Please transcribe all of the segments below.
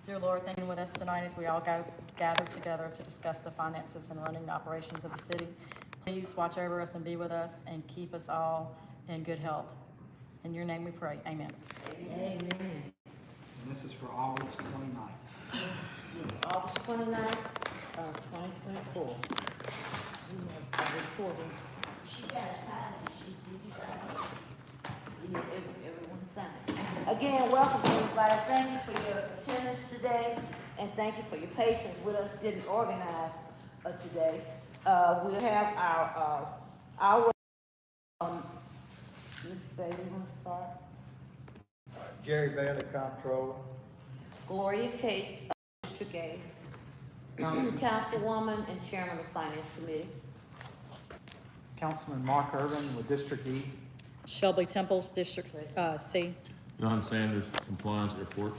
Dear Lord, thank you with us tonight as we all gather together to discuss the finances and running the operations of the city. Please watch over us and be with us and keep us all in good health. In your name we pray. Amen. Amen. And this is for August 29th. August 29th, 2024. We have a recording. She got to sign it. Did you sign it? Yeah, everyone sign it. Again, welcome everybody. Thank you for your attendance today, and thank you for your patience with us getting organized today. We'll have our Mr. Bailey, you want to start? Jerry Bailey, Comptroller. Gloria Cates, District A, Councilwoman and Chairman of the Finance Committee. Councilman Mark Irvin with District E. Shelby Temples, District C. John Sanders, Compliance Report.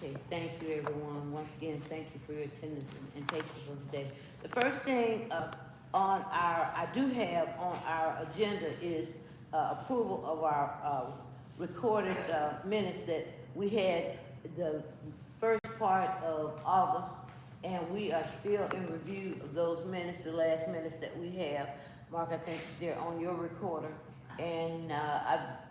Okay, thank you everyone. Once again, thank you for your attendance and patience on today. The first thing I do have on our agenda is approval of our recorded minutes that we had the first part of August, and we are still in review of those minutes, the last minutes that we have. Mark, I think they're on your recorder, and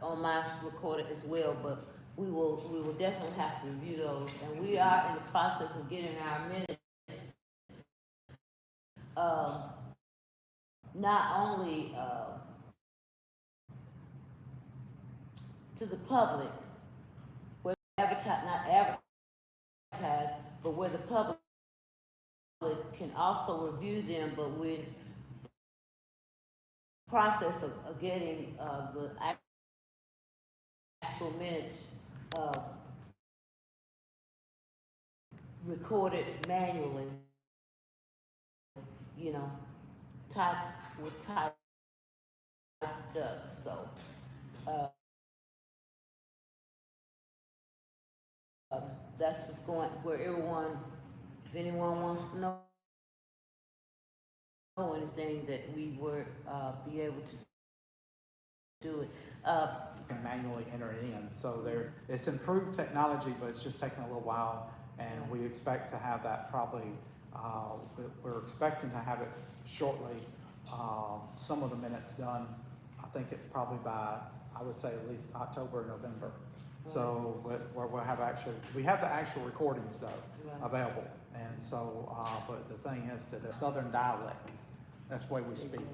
on my recorder as well, but we will definitely have to review those. And we are in the process of getting our minutes not only to the public, where not advertise, but where the public can also review them, but we're in the process of getting the actual minutes recorded manually, typed up, so that's what's going, where everyone, if anyone wants to know anything, that we would be able to do it. Can manually enter it in. So it's improved technology, but it's just taking a little while, and we expect to have that probably, we're expecting to have it shortly. Some of the minutes done, I think it's probably by, I would say at least October, November. So we'll have we have the actual recordings though available, and so but the thing is that the Southern dialect, that's the way we speak.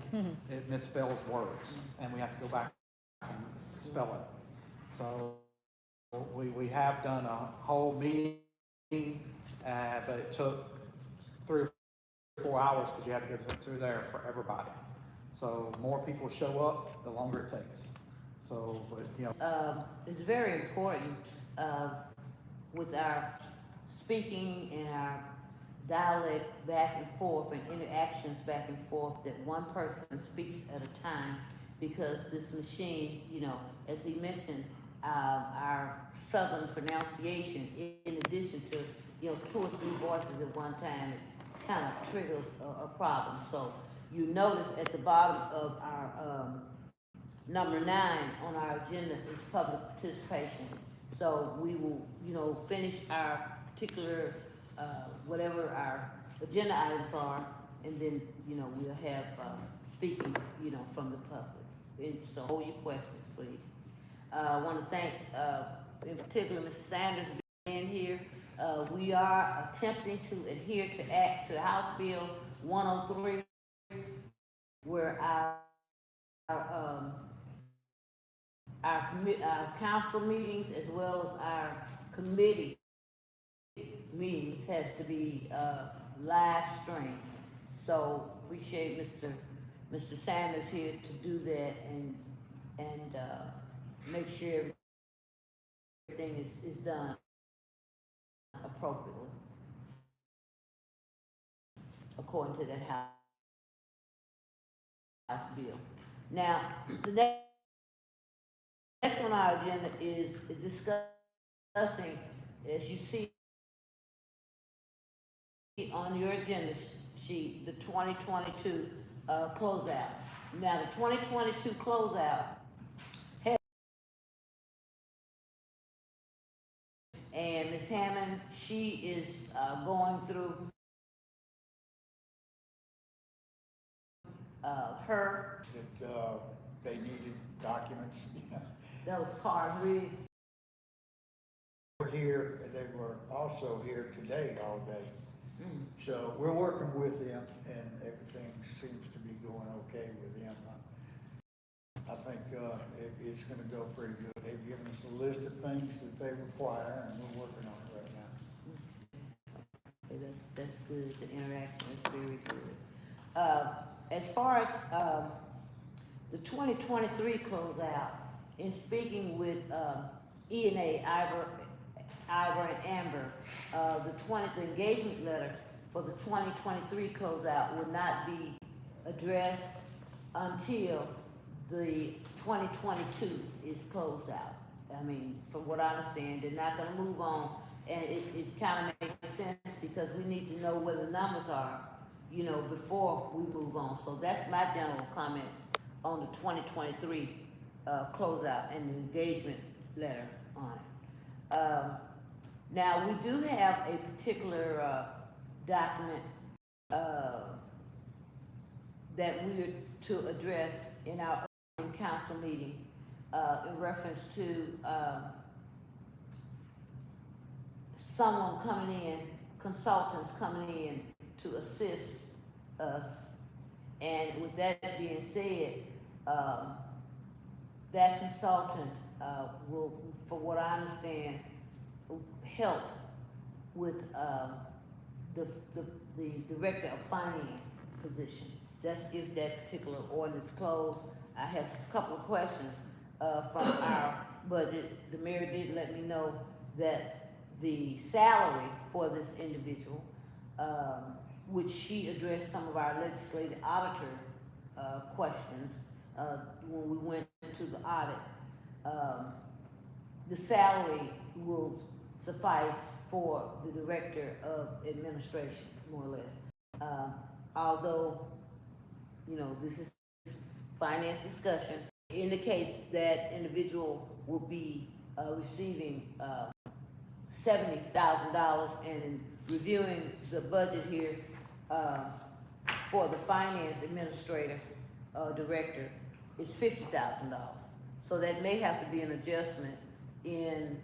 It misspells words, and we have to go back and spell it. So we have done a whole meeting, but it took 3 or 4 hours because you had to go through there for everybody. So more people show up, the longer it takes. So, but it's very important with our speaking and our dialect back and forth and interactions back and forth, that one person speaks at a time, because this machine, as he mentioned, our southern pronunciation, in addition to 2 or 3 voices at one time, it kind of triggers a problem. So you notice at the bottom of our number 9 on our agenda is public participation. So we will, finish our particular, whatever our agenda items are, and then, we'll have speaking, from the public. And so hold your questions, please. I want to thank, in particular, Mr. Sanders being here. We are attempting to adhere to House Bill 103, where our council meetings as well as our committee meetings has to be live streamed. So appreciate Mr. Sanders here to do that and make sure everything is done appropriately according to that House bill. Now, the next on our agenda is discussing, as you see on your agenda sheet, the 2022 closeout. Now, the 2022 closeout and Ms. Ms. Hammond, she is, going through, her, That, they needed documents. those card rigs. Were here, and they were also here today all day. Mm. So we're working with them, and everything seems to be going okay with them. I think, it's gonna go pretty good. They've given us a list of things that they require, and we're working on it right now. Okay, that's good, the interaction is very good. As far as, the 2023 closeout, in speaking with, E&A, Ivor and Amber, the engagement letter for the 2023 closeout will not be addressed until the 2022 is closed out. I mean, from what I understand, they're not gonna move on, and it kinda makes sense because we need to know where the numbers are, you know, before we move on. So that's my general comment on the 2023 closeout and the engagement letter on it. Now, we do have a particular document that we're to address in our council meeting in reference to someone coming in, consultants coming in to assist us. And with that being said, that consultant will, for what I understand, help with the director of finance position. That's if that particular ordinance closed. I have a couple of questions from our budget. The mayor did let me know that the salary for this individual, which she addressed some of our legislative auditor questions when we went to the audit, the salary will suffice for the director of administration, more or less. Although, you know, this is finance discussion, indicates that individual will be receiving $70,000, and in reviewing the budget here for the finance administrator director, it's $50,000. So that may have to be an adjustment in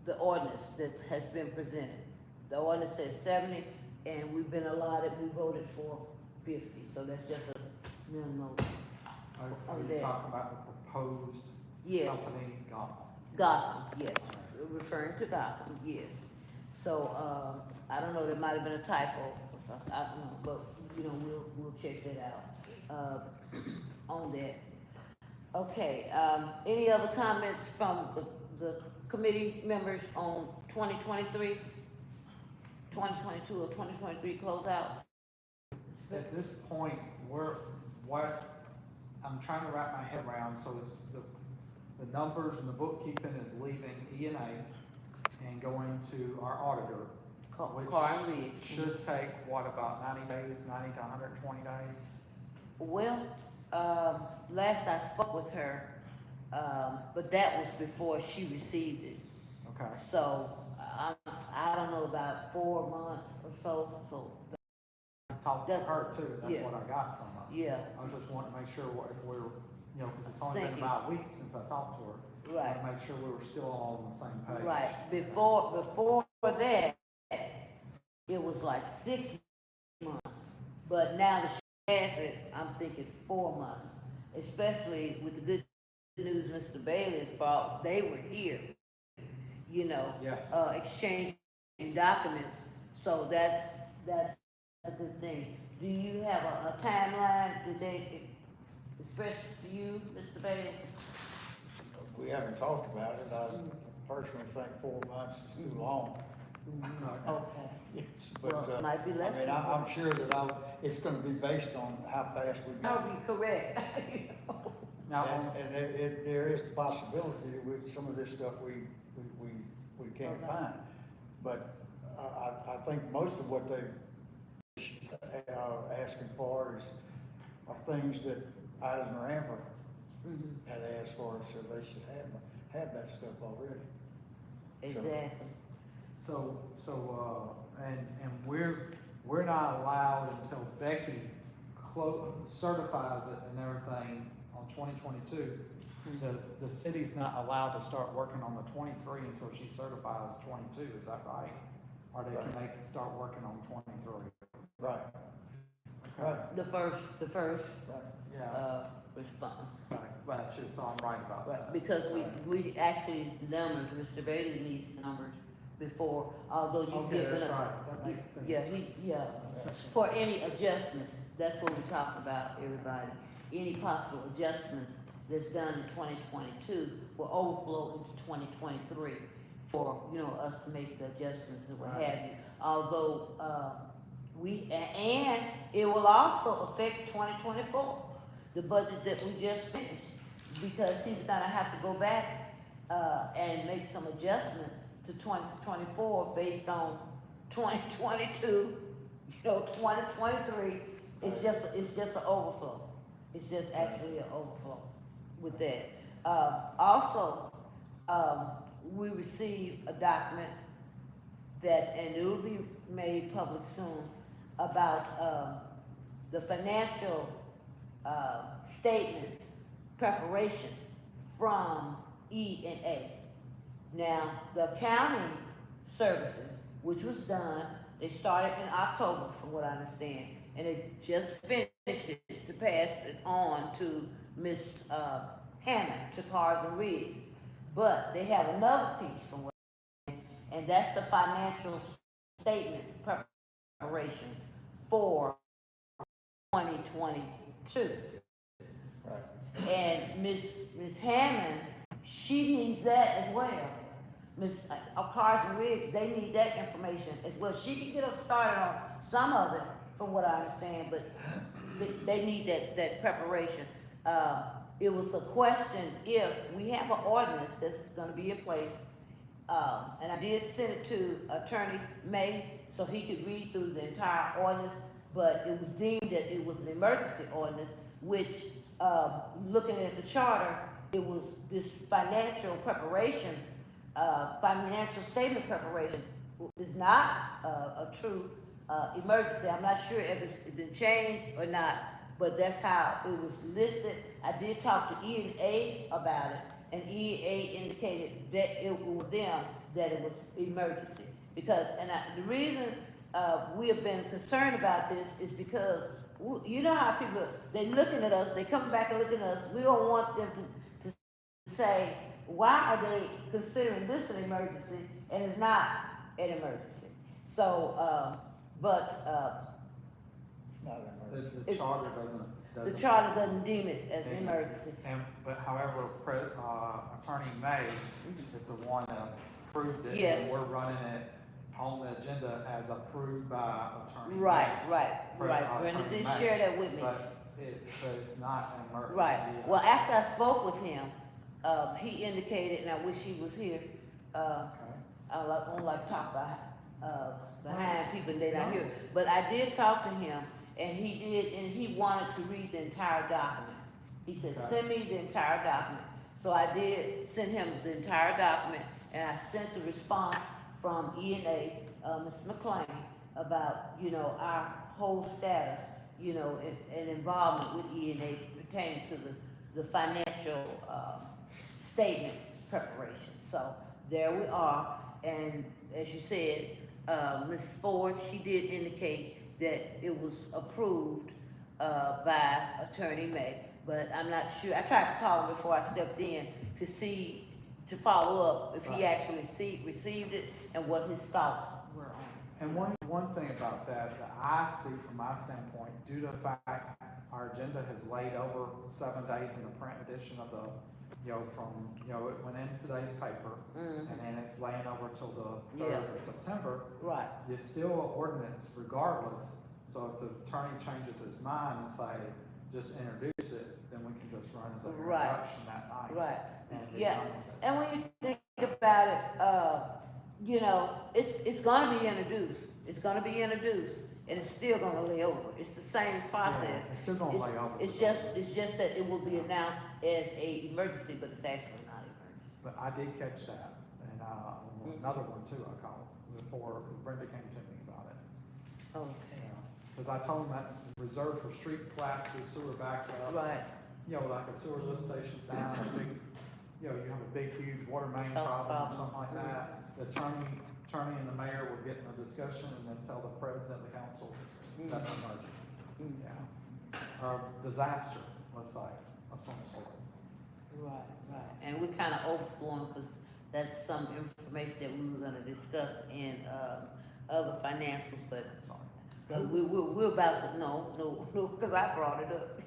the ordinance that has been presented. The ordinance says 70, and we've been allotted, we voted for 50, so that's just a minimum. Are you talking about the proposed Yes, company, Gotham? Gotham, yes, referring to Gotham, yes. So, I don't know, there might have been a typo or something, I don't know, but, you know, we'll check that out, on that. Okay, any other comments from the committee members on 2023, 2022 or 2023 closeouts? At this point, I'm trying to wrap my head around, so it's the numbers and the bookkeeping is leaving E&A and going to our auditor, which Car and rigs. should take, what, about 90 days, 90 to 120 days? Well, last I spoke with her, but that was before she received it. Okay. So, I don't know, about 4 months or so, I talked to her too, that's Yeah. what I got from her. yeah, I was just wanting to make sure if we're, you know, because it's only been Syncing. about a week since I talked to her. I right, wanted to make sure we were still all on the same page. right. Before that, it was like 6 months. But now that she has it, I'm thinking 4 months, especially with the good news Mr. Bailey has brought. They were here, you know, Yeah. exchanging documents. So that's a good thing. Do you have a timeline? Did they express to you, Mr. Bailey? We haven't talked about it. I personally think 4 months is too long. Okay. Yes, Well, but, it might be I less mean, than I'm sure that it's gonna be based on how fast we That go. would be correct. Now, And there is the possibility with some of this stuff we can't Okay. find. But I think most of what they asking for are things that Eisner Amber Mhm. had asked for, so they should have that stuff already. Exactly. And we're not allowed until Becky certifies it and everything on 2022. The city's not allowed to start working on the 23 until she certifies 22, is that right? Or can they start working on 23? Right, Okay. right, The first, right. Yeah, response. right, so I'm right about Right, that. because we actually numbers, Mr. Bailey needs numbers before, although you've Okay, given that's us. right, that makes sense. Yeah, for any adjustments, that's what we talk about, everybody. Any possible adjustments that's done in 2022 will overflow into 2023 for, us to make the adjustments and what Right. have you. Although, and it will also affect 2024, the budget that we just finished, because he's gonna have to go back, and make some adjustments to 2024 based on 2022, 2023. It's just an overflow. It's just actually an overflow with that. Also, we received a document that, and it will be made public soon, about, the financial, statements preparation from E&A. Now, the accounting services, which was done, they started in October, from what I understand, and they just finished it to pass it on to Miss Hammond, to Cars and Reeves. But they have another piece from what, and that's the financial statement preparation for 2022. Right. And Miss Hammond, she needs that as well. Miss Cars and Riggs, they need that information as well. She can get us started on some of it, from what I understand, but they need that preparation. It was a question if we have an ordinance that's gonna be in place, and I did send it to Attorney May so he could read through the entire ordinance, but it was deemed that it was an emergency ordinance, which, looking at the charter, it was this financial preparation, financial statement preparation is not a true emergency. I'm not sure if it's been changed or not, but that's how it was listed. I did talk to E&A about it, and E&A indicated that it was them that it was emergency. Because, the reason we have been concerned about this is because you know how people, they looking at us, they come back and looking at us. We don't want them to say, why are they considering this an emergency and it's not an emergency? So, It's not an emergency. The charter doesn't. the charter doesn't deem it as an And- emergency. But however, Attorney May is the one that approved it. Yes. And we're running it on the agenda as approved by Attorney May. Right. Brenda Attorney did May. share that with me. But it's not an emergency. Right. Yeah. Well, after I spoke with him, he indicated, and I wish he was here, Okay. I don't like to talk behind people and they not here. But I did talk to him, and he wanted to read the entire document. He said, Okay. send me the entire document. So I did send him the entire document, and I sent the response from E&A, Ms. McLean, about, our whole status, and involvement with E&A pertaining to the financial, statement preparation. So there we are, and as you said, Ms. Ford, she did indicate that it was approved by Attorney May, but I'm not sure. I tried to call him before I stepped in to follow up if he Right. actually received it and what his thoughts were on it. And one thing about that I see from my standpoint, due to the fact our agenda has laid over 7 days in the print edition of the, it went in today's paper, and then it's laying over till the 3rd Yeah. of September. Right, It's still an ordinance regardless, so if the attorney changes his mind and say, just introduce it, then we can just run as a Right. introduction that night. right. And be Yeah. done with it. And when you think about it, it's gonna be introduced. It's gonna be introduced, and it's still gonna lay over. It's the same process. Yeah, it's still gonna lay over. It's just that it will be announced as a emergency, but it's actually not an emergency. But I did catch that, and another one too, I called, before, because Brenda came to me about it. Okay, Because I told them that's reserved for street collapses, sewer backups. right, You know, like a sewer lift station's down, a big, you know, you have a big, huge water main Health problem or problem. something like that. The attorney and the mayor were getting a discussion and then tell the president of the council, that's an emergency. Mm. Yeah. Or disaster, let's say, of some sort. right, right. And we're kind of overflowing, because that's some information that we were gonna discuss in, other financials, but Sorry. we're about to, no, because I brought it up.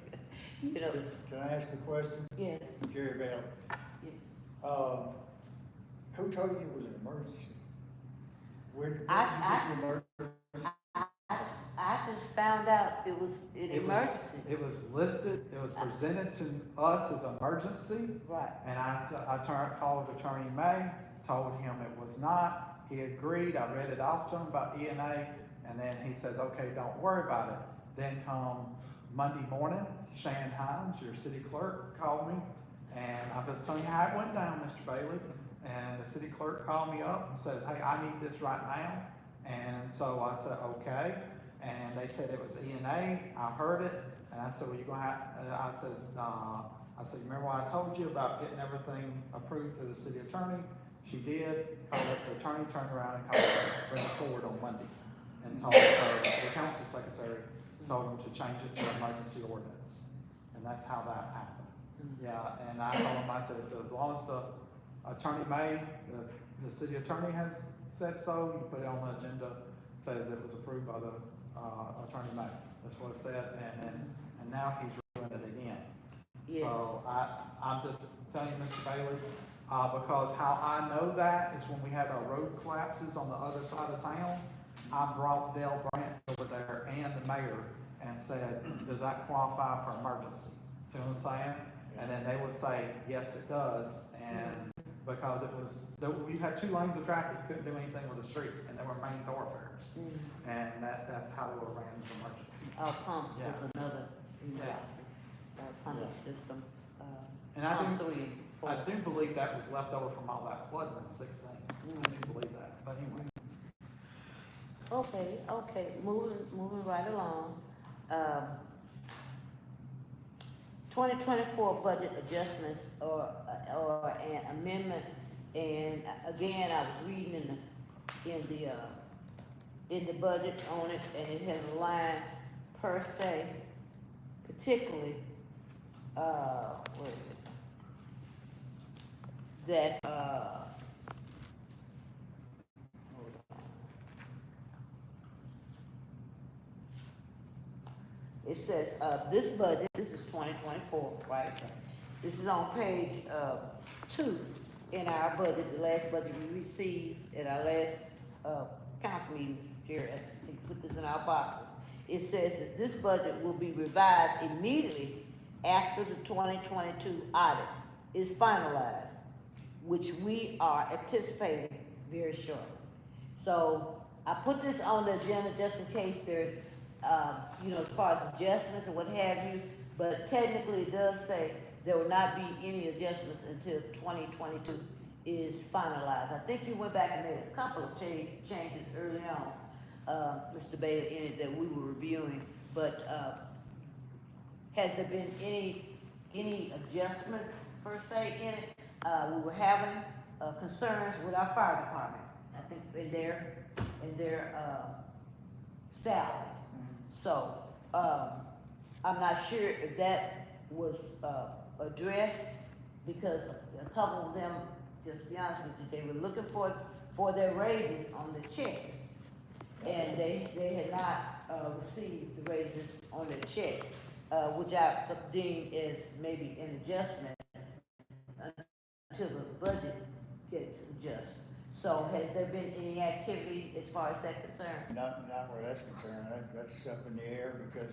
You know, Can I ask a question? yes, Jerry Bailey. yes. Who told you it was an emergency? Where did you I- get the emergency? I just found out it was an emergency. It was listed, it was presented to us as emergency, Right, and called Attorney May, told him it was not. He agreed, I read it off to him about E&A, and then he says, okay, don't worry about it. Then come Monday morning, Shannon Hines, your city clerk, called me, and I'm just telling you how it went down, Mr. Bailey. And the city clerk called me up and said, hey, I need this right now. And so I said, okay. And they said it was E&A. I heard it, and I said, well, you're gonna have, I said, remember what I told you about getting everything approved through the city attorney? She did, called up the attorney, turned around and called her, bring it forward on Monday. And told her, the council secretary told them to change it to emergency ordinance. And that's how that happened. Yeah, and I told him, I said, as long as the attorney May, the city attorney has said so, you put it on the agenda, says it was approved by the, attorney May. That's what it said, and now he's doing it again. yes. So I'm just telling you, Mr. Bailey, because how I know that is when we had our road collapses on the other side of town, I brought Dale Brandt over there and the mayor and said, does that qualify for emergency? See what I'm saying? And then they would say, yes, it does, and because you had 2 lanes of traffic, you couldn't do anything with the street, and they were main thoroughfares. And that's how they were ran as emergencies. Our pumps Yeah. was another Yeah. pumping system. And I Pump do, 3 and 4. I do believe that was left over from all that flooding in 16. I do believe that, but anyway. Okay, moving right along. 2024 budget adjustments or an amendment, and again, I was reading in the budget on it, and it has a line per se, particularly, where is it? That, hold on. It says, this budget, this is 2024, right? This is on page 2 in our budget, the last budget we received at our last council meetings. Jerry, I think put this in our boxes. It says that this budget will be revised immediately after the 2022 audit is finalized, which we are anticipating very shortly. So I put this on the agenda just in case there's as far as adjustments and what have you, but technically it does say there will not be any adjustments until 2022 is finalized. I think you went back and made a couple of changes early on, Mr. Bailey, in it that we were reviewing, but has there been any adjustments per se in it? We were having concerns with our fire department, I think in their salaries. So, I'm not sure if that was, addressed, because a couple of them, just to be honest with you, they were looking for their raises on the check. And they had not, received the raises on their check, which I deem as maybe an adjustment until the budget gets adjusted. So has there been any activity as far as that concerned? Not where that's concerned, that's up in the air, because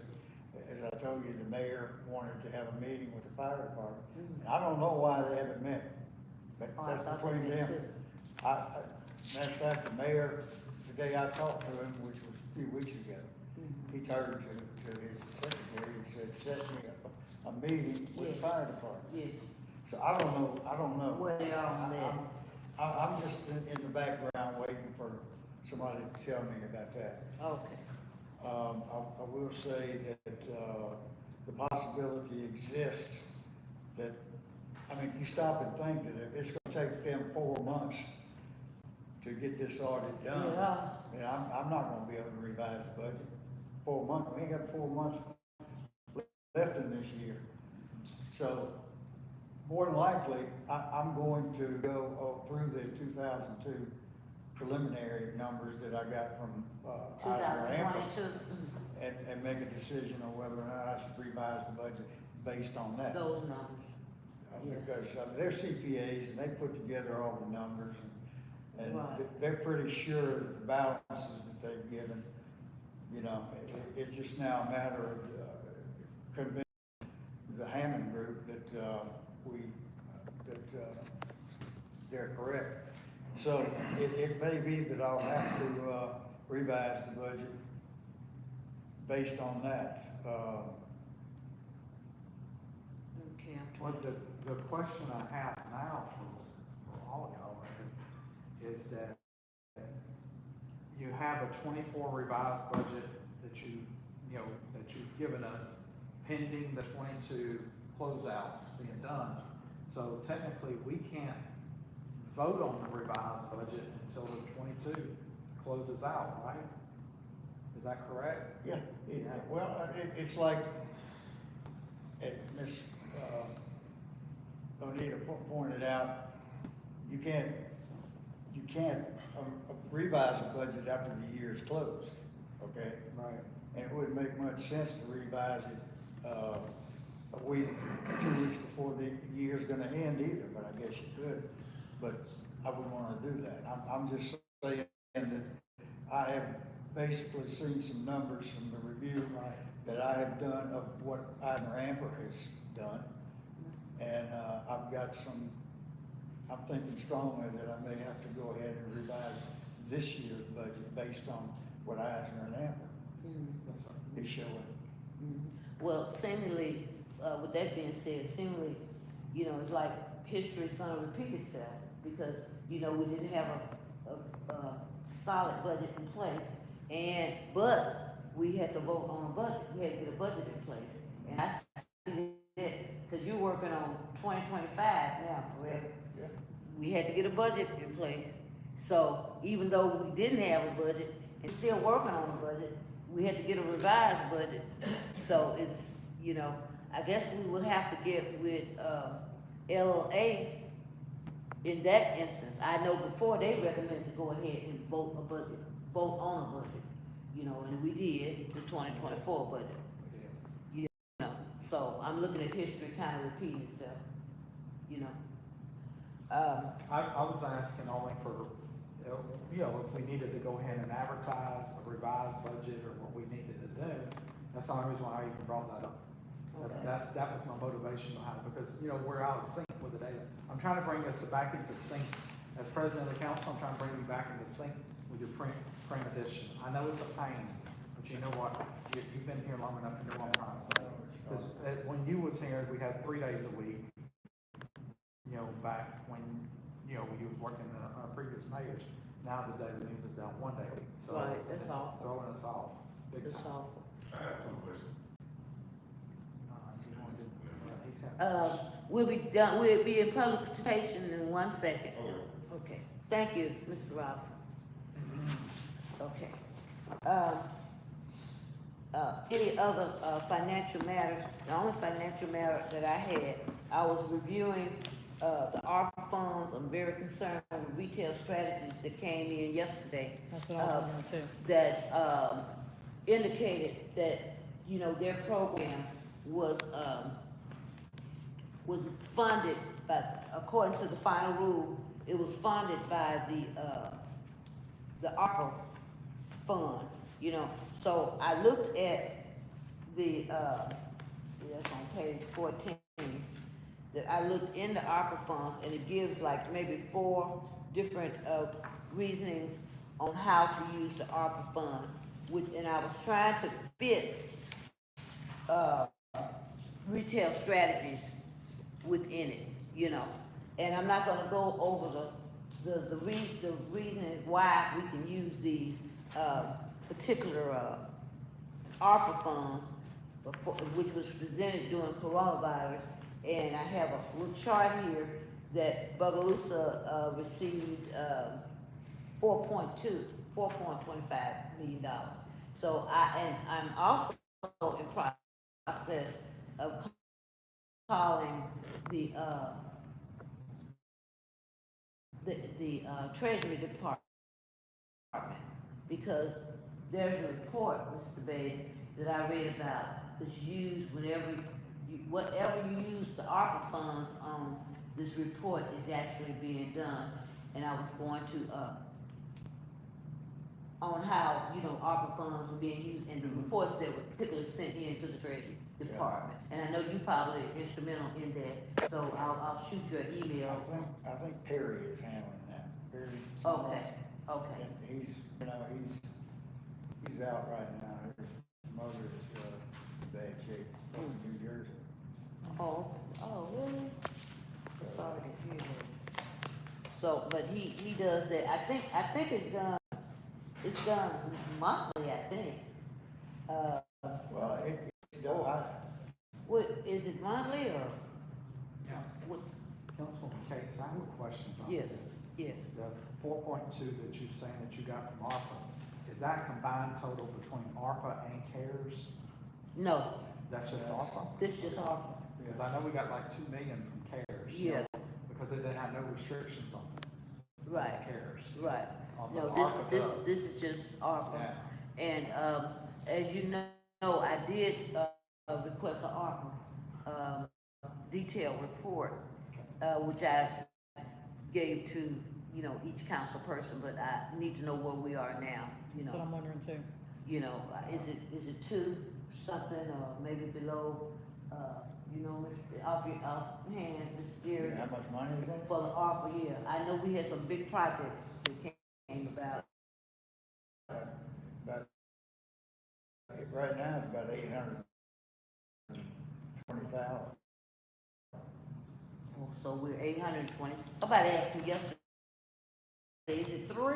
as I told you, the mayor wanted to have a meeting with the fire department. And I don't know why they haven't met, but Oh, I that's thought between they met them. Matter of fact, the mayor, the day I talked to him, which was a few weeks ago, he turned to his secretary and said, set me up a meeting with the Yes. fire department. Yeah, So I don't know. where they are on that. I'm just in the background waiting for somebody to tell me about that. Okay. I will say that, the possibility exists that, I mean, you stop and think that if it's gonna take them 4 months to get this audit done. Yeah. And I'm not gonna be able to revise the budget. 4 months, we ain't got 4 months left in this year. So, more than likely, I'm going to go through the 2002 preliminary numbers that I got from, ARPA 2022, and make a decision on whether or not I should revise the budget based on that. those numbers. Yeah. Because they're CPAs and they put together all the numbers and Right. they're pretty sure that the balances that they've given, you know, it's just now a matter of convincing the Hammond group that, they're correct. So it may be that I'll have to, revise the budget based on that. Okay, I'm Well, trying. the question I have now for all of y'all is that you have a 24 revised budget that that you've given us pending the 22 closeouts being done. So technically, we can't vote on the revised budget until the 22 closes out, right? Is that correct? Yeah, well, it's like, Ms. Bonita pointed out, you can't revise a budget after the year is closed, okay? Right. And it wouldn't make much sense to revise it, a week, 2 weeks before the year's gonna end either, but I guess you could. But I wouldn't wanna do that. I'm just saying that I have basically seen some numbers from the review that I have done of what ARPA has done. And, I've got I'm thinking strongly that I may have to go ahead and revise this year's budget based on what Eisner and ARPA Yes, sir. is showing. Well, seemingly, with that being said, seemingly, you know, it's like history's gonna repeat itself because, you know, we didn't have a solid budget in place but we had to vote on a budget. We had to get a budget in place. And I see that, cause you're working on 2025 now, correct? Yeah. We had to get a budget in place. So even though we didn't have a budget and still working on a budget, we had to get a revised budget. So it's, you know, I guess we would have to get with, LLA in that instance. I know before they recommended to go ahead and vote on a budget, you know, and we did the 2024 budget. You know, so I'm looking at history kind of repeating itself, you know. I was asking only for, if we needed to go ahead and advertise a revised budget or what we needed to do. That's the only reason why I even brought that up. Okay. That was my motivation behind it, because, we're out of sync with the data. I'm trying to bring us back into sync. As president of the council, I'm trying to bring you back into sync with your print edition. I know it's a pain, but you know what? You've been here long enough to know what I'm trying to say. Because when you was here, we had 3 days a week. Back when, you was working in our previous mayors. Now the daily news is down 1 day a week. So Right, that's it's awful. throwing us off big It's time. awful. I have some questions. You wanna do- he's got- We'll be in public participation in 1 second. Okay. Okay, thank you, Mr. Robinson. Okay. Any other, financial matters? The only financial matter that I had, I was reviewing, the ARPA funds. I'm very concerned with retail strategies that came in yesterday. That's what I was wondering too. That, indicated that, their program was funded by, according to the final rule, it was funded by the ARPA fund, So I looked at the, see, that's on page 14, that I looked in the ARPA funds, and it gives like maybe 4 different reasonings on how to use the ARPA fund, and I was trying to fit retail strategies within it, and I'm not gonna go over the reason is why we can use these, particular, ARPA funds, which was presented during coronavirus, and I have a little chart here that Bogalusa, received, $4.25 million. So I'm also in process of calling the Treasury Department, because there's a report, Mr. Bailey, that I read about, that's used whatever you use the ARPA funds on, this report is actually being done. And I was going to, on how, ARPA funds were being used, and the reports that were particularly sent in to the Treasury Department. And I know you probably are instrumental in that, so I'll shoot you an email. I think Perry is handling that. Perry. Okay, okay. And he's out right now. His mother is, in bad shape from New Jersey. Oh, really? Sorry to hear that. So, but he does that, I think it's done monthly, I think. Well, it's no, What, is it monthly or? Yeah. What? Councilwoman Cates, I have a question about Yes, this. yes. The 4.2 that you're saying that you got from ARPA, is that combined total between ARPA and CARES? No, That's just ARPA? this just ARPA. Because I know we got like 2 million from CARES. Yeah. Because it didn't have no restrictions on Right, CARES. right. On No, the this, ARPA this, does. this is just ARPA. Yeah. And, as you know, I did, request an ARPA, detailed report, which I gave to, each council person, but I need to know where we are now, That's what I'm wondering too. Is it two something, or maybe below, offhand, Mr. Jerry? how much money is that? For the ARPA, yeah, I know we had some big projects that came about. But right now it's about 820,000. So we're 820. Somebody asked me yesterday, is it 3?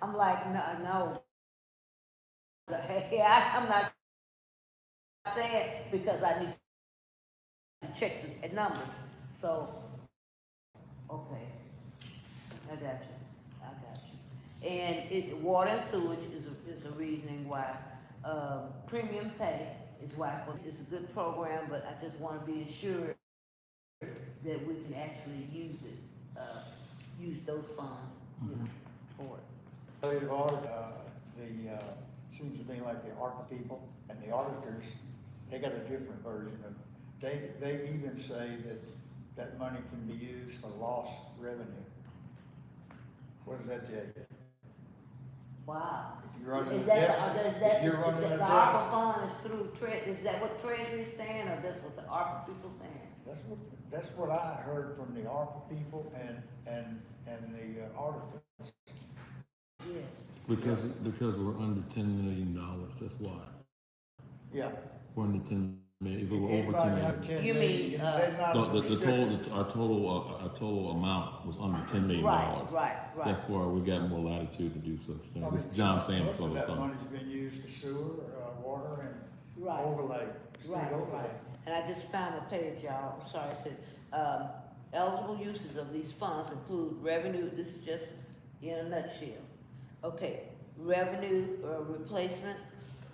I'm like, no. I'm not saying, because I need to check the numbers. So, okay, I got you. And water and sewage is a reasoning why. Premium pay is why. It's a good program, but I just want to be assured that we can actually use it, use those funds, for it. They've ordered, seems to me like the ARPA people and the auditors, they got a different version of, they even say that money can be used for lost revenue. What does that tell you? Wow. If you're running Is a that, deficit, does that, if you're running the a ARPA deficit, fund is through is that what Treasury's saying, or that's what the ARPA people saying? that's what I heard from the ARPA people and the auditors. Yes. Because we're under $10 million, that's why. Yeah. We're under 10 million, if we were over Everybody 10 has million. 10 You million, mean, they're not No, the restricted. our total amount was under $10 million. Right. That's why we got more latitude to do such I things. mean, This is John most Sanders of from the that fund. money's been used for sewer, water and Right. overlay, street overlay. And I just found a page, y'all, I'm sorry, it said, eligible uses of these funds include revenue, this is just in a nutshell. Okay, revenue replacement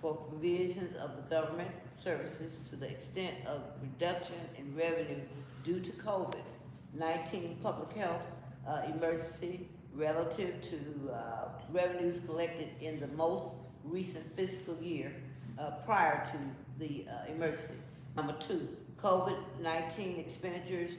for provisions of the government services to the extent of reduction in revenue due to COVID-19 public health emergency relative to revenues collected in the most recent fiscal year prior to the emergency. Number 2, COVID-19 expenditures,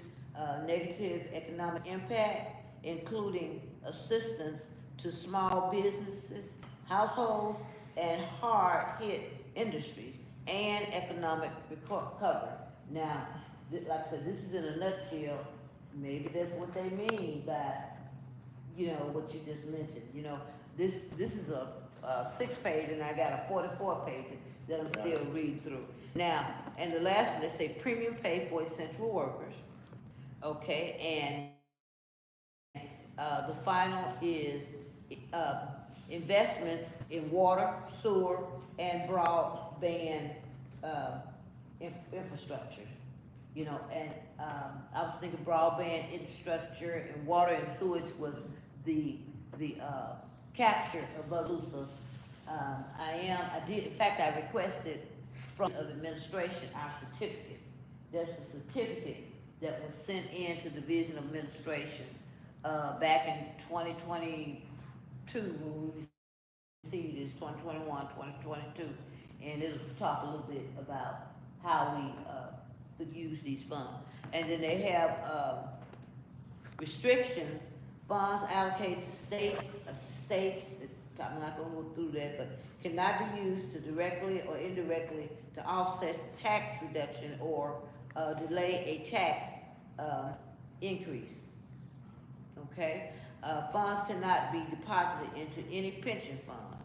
negative economic impact, including assistance to small businesses, households, and hard-hit industries, and economic recovery. Now, like I said, this is in a nutshell. Maybe that's what they mean by, what you just mentioned. This is a 6-page, and I got a 44-page that I'm still reading through. Now, and the last one, they say premium pay for essential workers. Okay, and The final is, investments in water, sewer, and broadband, infrastructure. You know, and, I was thinking broadband infrastructure and water and sewage was the capture of Volusia. I did, in fact, I requested from of administration our certificate. That's a certificate that was sent in to the Division of Administration, back in 2022, when we received this, 2021, 2022. And it'll talk a little bit about how we, could use these funds. And then they have, restrictions, funds allocated to states, I'm not gonna go through that, but cannot be used to directly or indirectly to offset tax reduction or, delay a tax, increase. Okay? Funds cannot be deposited into any pension fund.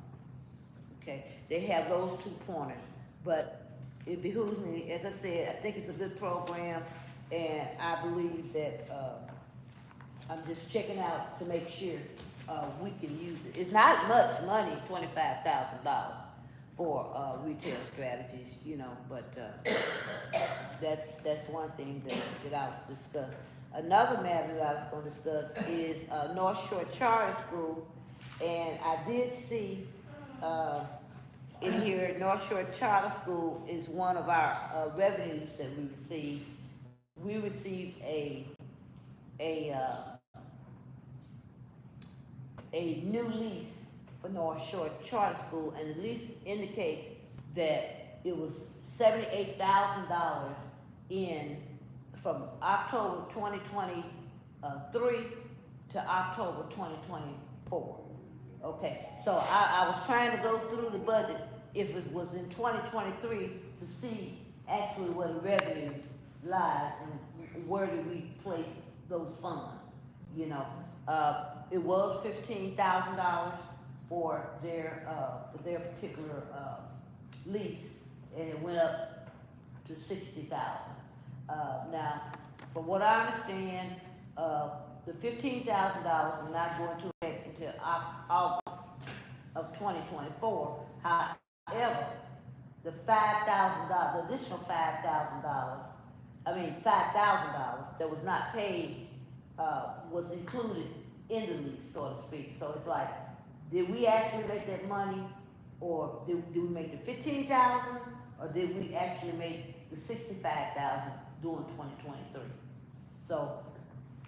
Okay? They have those 2 pointers, but it behooves me, as I said, I think it's a good program, and I believe that, I'm just checking out to make sure, we can use it. It's not much money, $25,000 for, retail strategies, you know, but, that's one thing that I was discussing. Another matter that I was gonna discuss is, North Shore Charter School, and I did see, in here, North Shore Charter School is one of our, revenues that we receive. We received a new lease for North Shore Charter School, and the lease indicates that it was $78,000 from October 2023 to October 2024. Okay, so I was trying to go through the budget, if it was in 2023, to see actually where the revenue lies and where do we place those funds, you know. It was $15,000 for their particular, lease, and it went up to $60,000. Now, from what I understand, the $15,000 is not going to affect until August of 2024. However, the $5,000, the additional $5,000 that was not paid, was included in the lease, so to speak. So it's like, did we actually make that money, or did we make the $15,000, or did we actually make the $65,000 during 2023? So,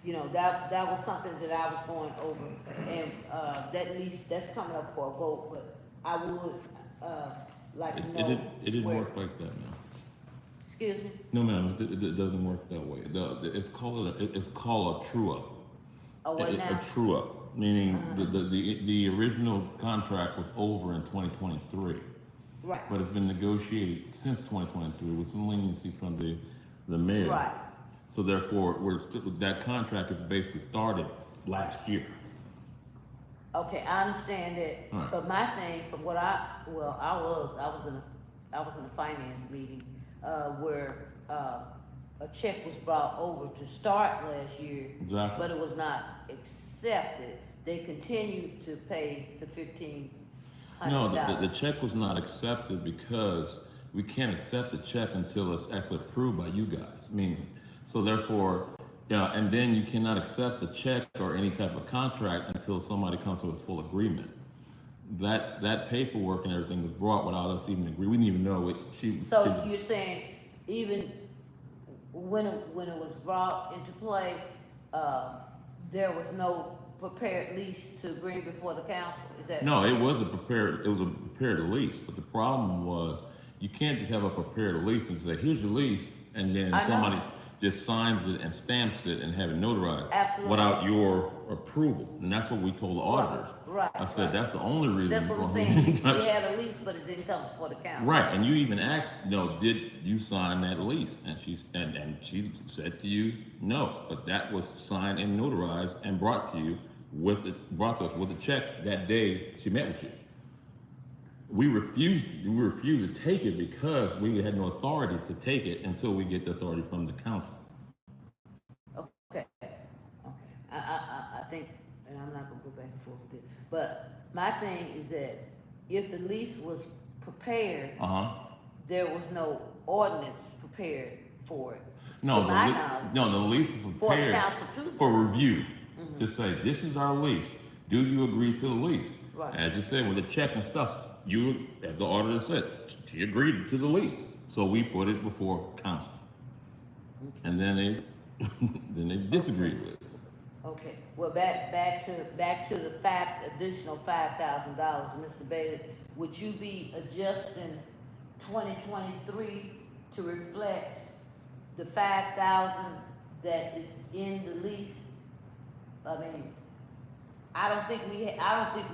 you know, that was something that I was going over, and that lease, that's coming up for a vote, but I would like to know. It didn't work like that, ma'am. Excuse me? No, ma'am, it doesn't work that way. It's called a true-up. Oh, what now? A true-up, meaning the original contract was over in 2023. Right. But it's been negotiated since 2023 with some leniency from the mayor. Right. So therefore, that contract is basically started last year. Okay, I understand that, Right. but my thing, from what I was in a finance meeting, where, a check was brought over to start last year. Exactly. But it was not accepted. They continued to pay the $1,500. No, the check was not accepted because we can't accept the check until it's actually approved by you guys, meaning, so therefore, yeah, and then you cannot accept the check or any type of contract until somebody comes to a full agreement. That paperwork and everything was brought without us even agree. We didn't even know it. So you're saying even when it was brought into play, there was no prepared lease to bring before the council? Is that? No, it was a prepared lease, but the problem was you can't just have a prepared lease and say, here's your lease, and then somebody just signs it and stamps it and have it notarized. Absolutely. Without your approval. And that's what we told the auditors. Right. I said, that's the only reason. That's what I'm saying. We had a lease, but it didn't come before the council. Right, and you even asked, did you sign that lease? And she said to you, no, but that was signed and notarized and brought to us with a check that day she met with you. We refused to take it because we had no authority to take it until we get the authority from the council. Okay. I But my thing is that if the lease was prepared, Uh-huh. there was no ordinance prepared for it. No, To my knowledge. the lease was For the prepared council to- for review. To say, this is our lease. Do you agree to the lease? Right. As you said, with the check and stuff, as the auditor said, she agreed to the lease. So we put it before council. And then they disagreed with it. Okay, well, back to the additional $5,000, Mr. Bailey, would you be adjusting 2023 to reflect the 5,000 that is in the lease? I mean, I don't think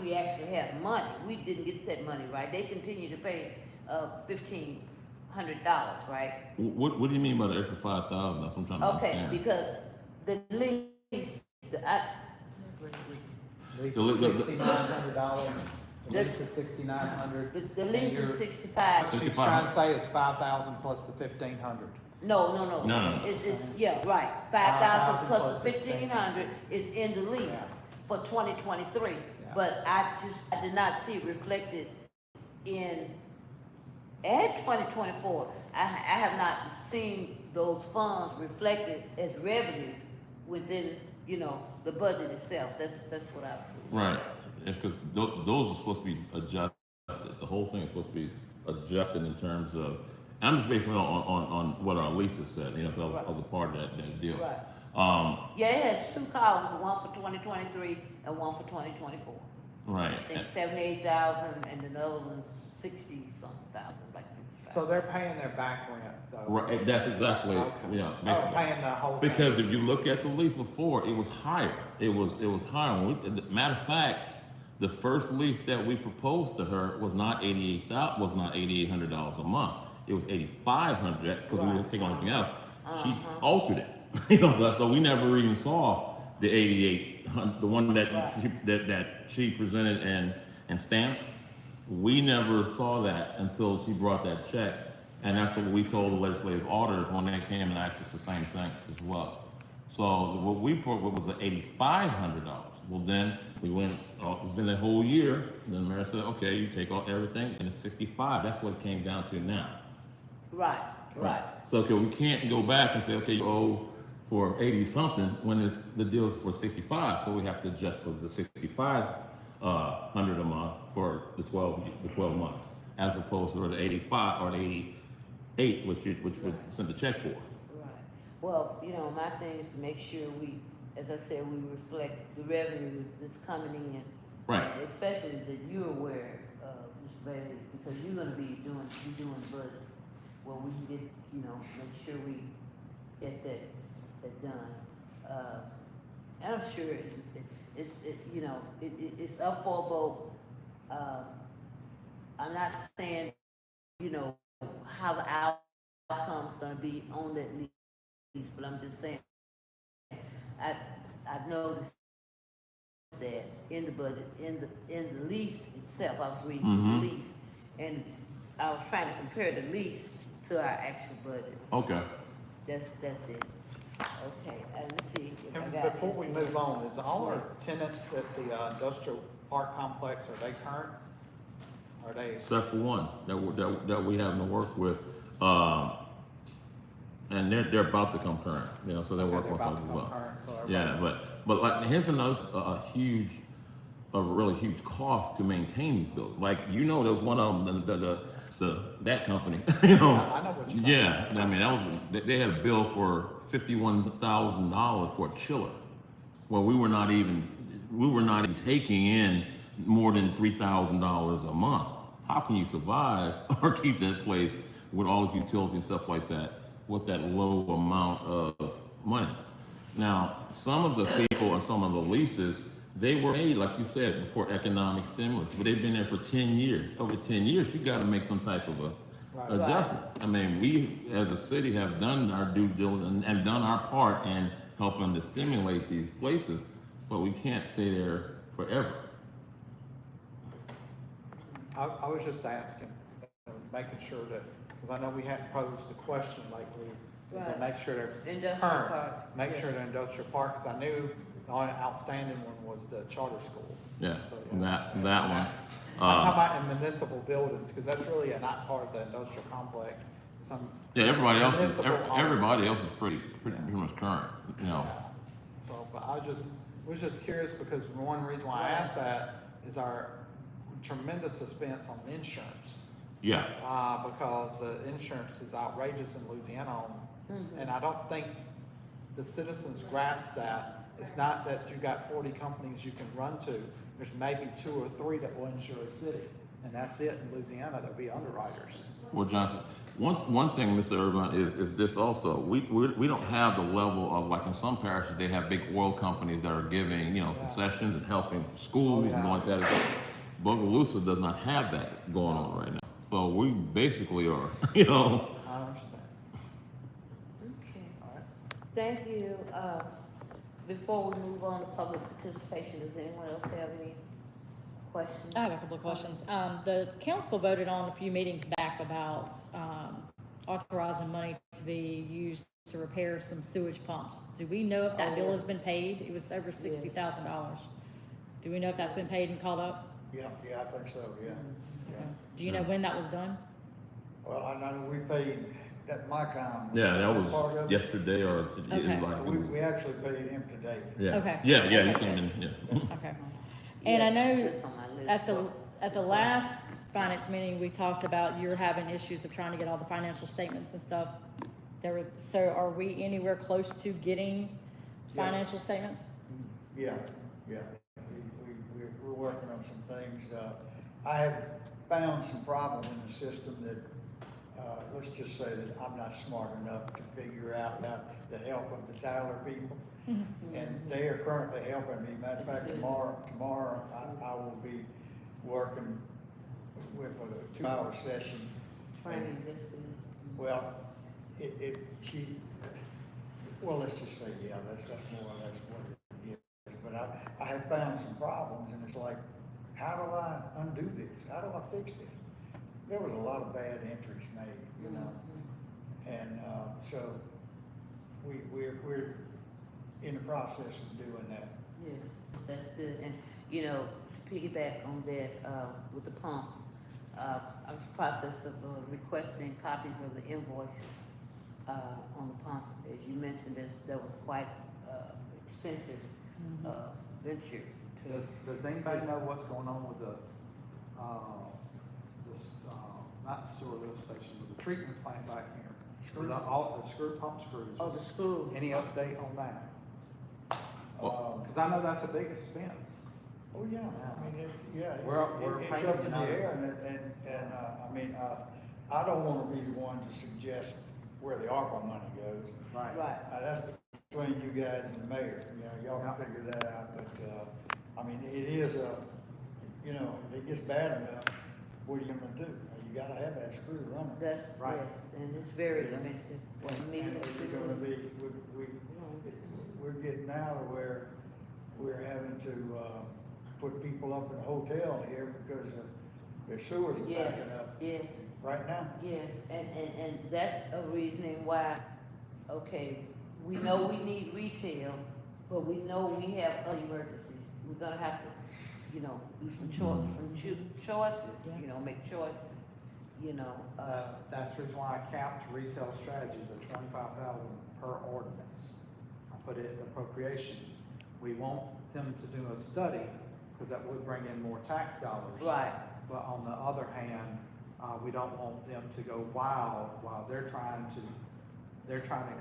we actually have money. We didn't get that money, right? They continue to pay $1,500, right? What do you mean by the extra 5,000? That's what I'm trying to Okay, understand. because the lease, Lease The- is the- $6,900, the The- lease is $6,900. the lease is 65. What she's trying to say is 5,000 plus the 1,500. No. No. It's yeah, right. 5,000 plus plus the 1,500 is in the lease Yeah. for 2023. Yeah. But I did not see it reflected at 2024. I have not seen those funds reflected as revenue within, the budget itself. That's what I was saying. Right, because those are supposed to be adjusted, the whole thing is supposed to be adjusted in terms of, I'm just basing it on what our leases said, because I was a part of that deal. Right. Yeah, it has two columns, one for 2023 and one for 2024. Right, I think 78,000 and another one's 60-something thousand, like 65. So they're paying their back rent though. right, that's exactly, Okay. yeah, They're basically. paying the whole thing. Because if you look at the lease before, it was higher. It was higher. Matter of fact, the first lease that we proposed to her was not $8,800 a month. It was $8,500 because we were taking anything else. She altered it. So we never even saw the 8,800, the one that she presented and stamped. We never saw that until she brought that check. And that's what we told the legislative auditors when they came and asked us the same things as well. So what we put was the $8,500. Well, then we went, it's been a whole year. Then the mayor said, okay, you take off everything and it's 65. That's what it came down to now. Right. So, okay, we can't go back and say, okay, you owe for 80 something when the deal's for 65. So we have to adjust for the 6,500 a month for the 12 months, as opposed to the 85 or the 88, which would send the check for. Right. Well, my thing is to make sure we, as I said, we reflect the revenue that's coming in. Right. And especially that you're aware of, Ms. Bailey, because you're gonna be doing the budget. Well, we can get, make sure we get that done. And I'm sure it's up for a vote. I'm not saying, how the outcome's gonna be on that lease, but I'm just saying, I've noticed that in the budget, in the lease itself, I was reading through the lease, and I was trying to compare the lease to our actual budget. Okay. That's it. Okay, let's see if I And got before we anything. move on, is all our tenants at the industrial park complex, are they current? Are they? Except for one that we happen to work with, and they're about to come current, so they're working with us as well. Yeah, but like here's another a really huge cost to maintain these buildings. Like there was one of them, that company, I know what you're talking Yeah, I mean they had a bill for $51,000 for a chiller, where we were not even taking in more than $3,000 a month. How can you survive or keep that place with all its utilities and stuff like that with that low amount of money? Now, some of the people and some of the leases, they were made, like you said, before economic stimulus, but they've been there for 10 years. Over 10 years, you got to make some type of adjustment. I mean, we as a city have done our due diligence and done our part in helping to stimulate these places, but we can't stay there forever. I was just asking, making sure that, because I know we hadn't posed the question lately, to Right. make sure they're Industrial current. parks. Make sure they're industrial parks. I knew the only outstanding one was the charter school. Yeah, So, that one. How about in municipal buildings, because that's really not part of the industrial complex, some. Yeah, everybody else is, municipal owned. everybody else is pretty much current, you know. So, but I was just curious, because one reason why I asked that is our tremendous expense on insurance. Yeah, Because the insurance is outrageous in Louisiana, and I don't think the citizens grasp that. It's not that you got 40 companies you can run to. There's maybe 2 or 3 that will insure a city, and that's it in Louisiana. There'll be underwriters. well, Johnson, one thing, Mr. Urban, is this also, we don't have the level of, like in some parishes, they have big oil companies that are giving, you know, concessions and helping schools and yeah. like that. Bogalusa does not have that going on right now. So we basically are, you know. I understand. Okay, All right. thank you. Before we move on to public participation, does anyone else have any questions? I have a couple of questions. The council voted on a few meetings back about, authorizing money to be used to repair some sewage pumps. Do we know if that bill has been paid? It was over $60,000. Do we know if that's been paid and caught up? Yeah, I think so, yeah. Okay. Do you know when that was done? Well, I know we paid, at my time. Yeah, that part was of it. yesterday or Okay. like, We actually paid him today. yeah. Okay. Yeah, you Okay. came in, yeah. Okay. And I know That's on my list. at the last finance meeting, we talked about you're having issues of trying to get all the financial statements and stuff. So are we anywhere close to getting Yeah. financial statements? Yeah. We're working on some things. I have found some problem in the system that, let's just say that I'm not smart enough to figure out without the help of the Tyler people. And they are currently helping me. Matter of fact, tomorrow I will be working with a 2-hour session. Training this week. Well, well, let's just say, yeah, that's more or less what it is. But I have found some problems, and it's like, how do I undo this? How do I fix this? There was a lot of bad entries made, you know? And, so we're in the process of doing that. Yeah, that's good. And, you know, to piggyback on that, with the pumps, I was in the process of requesting copies of the invoices on the pumps. As you mentioned, that was quite expensive venture to. Does anybody know what's going on with the, not the sewer lift station, but the treatment plant back here? All the screw pump screws. Oh, the screw. Any update on that? Because I know that's a big expense. Oh, yeah, I mean, We're it's paying up in the now. air, and I mean, I don't wanna be the one to suggest where the ARPA money goes. Right. That's between you guys and the mayor, you know, y'all can figure that out, but, I mean, it is you know, if it gets bad enough, what are you gonna do? You gotta have that screw running. That's, Right. yes, and it's very Yeah. expensive. And we're gonna be, we're getting now to where we're having to, put people up in a hotel here because their sewers are Yes, backing up yes, right now. yes, and that's a reasoning why, okay, we know we need retail, but we know we have other emergencies. We're gonna have to, you know, do some choices, you know, make choices, you know, That's the reason why I capped retail strategies at 25,000 per ordinance. I put it in appropriations. We want them to do a study, because that would bring in more tax dollars. right, But on the other hand, we don't want them to go wild while they're trying to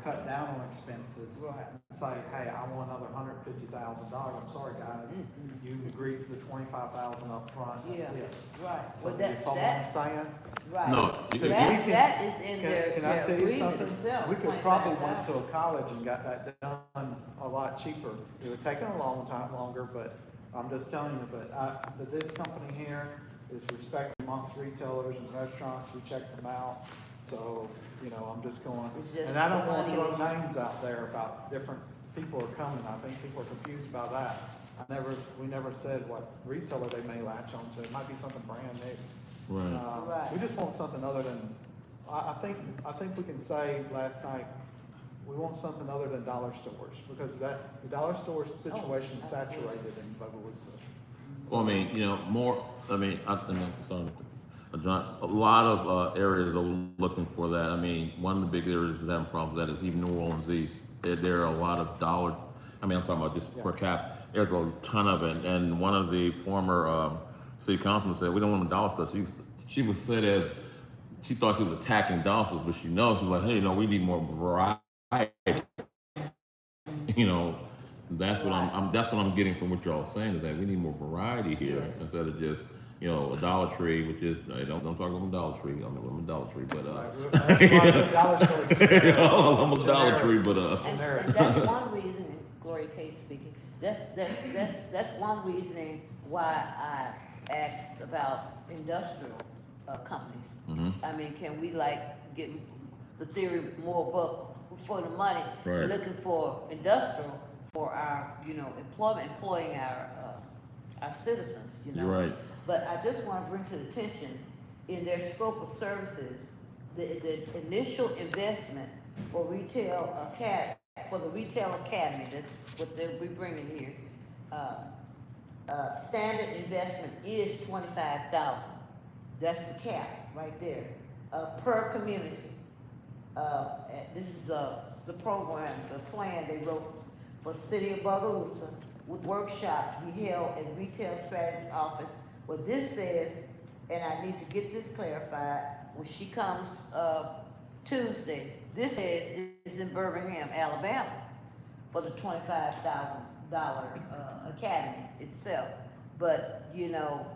cut down on expenses. right. And say, hey, I want another $150,000. I'm sorry, guys. You agreed to the 25,000 up front. That's Yeah. it. Right, So well, you follow what I'm saying? right. No, Because That, we can- that is in their, Can I their tell you agreement something? itself. We could probably went to 25,000. a college and got that done a lot cheaper. It would take a long time longer, but I'm just telling you, but this company here is respected amongst retailers and restaurants. We checked them out. So, you know, I'm just going, It's just and I don't the want to money. throw names out there about different people are coming. I think people are confused about that. We never said what retailer they may latch on to. It might be something brand new. Right. Right. We just want something other than, I think we can say last night, We want something other than dollar stores, because the dollar store situation is saturated in Bogalusa. Well, I mean, you know, more, I mean, sorry, John, a lot of areas are looking for that. I mean, one of the big areas that have a problem with that is even New Orleans East. There are a lot of dollar, I mean, I'm talking about just per cap. There's a ton of it. And one of the former city councilmen said, we don't want a dollar store. She was said as, she thought she was attacking dollar stores, but she knows, she's like, hey, no, we need more variety. You know, that's what that's what I'm getting from what y'all saying, is that we need more variety here instead of just, you know, a Dollar Tree, which is, don't talk about Dollar Tree. I mean, I'm a Dollar Tree, but That's why I said dollar store is generic. I'm a Dollar Tree, but And that's one reason, and Gloria Case speaking, that's one reasoning why I asked about industrial companies. I mean, can we like get the theory more buck for the money? Right. Looking for industrial for our, you know, employing our citizens, you know? You're right. But I just want to bring to the attention, in their scope of services, the initial investment for the retail academy, that's what they'll be bringing here. Standard investment is $25,000. That's the cap right there, per community. This is the program, the plan they wrote for City of Bogalusa with workshops we held at Retail Strategist Office. What this says, and I need to get this clarified, when she comes Tuesday, this says it's in Birmingham, Alabama, for the $25,000 academy itself. But, you know,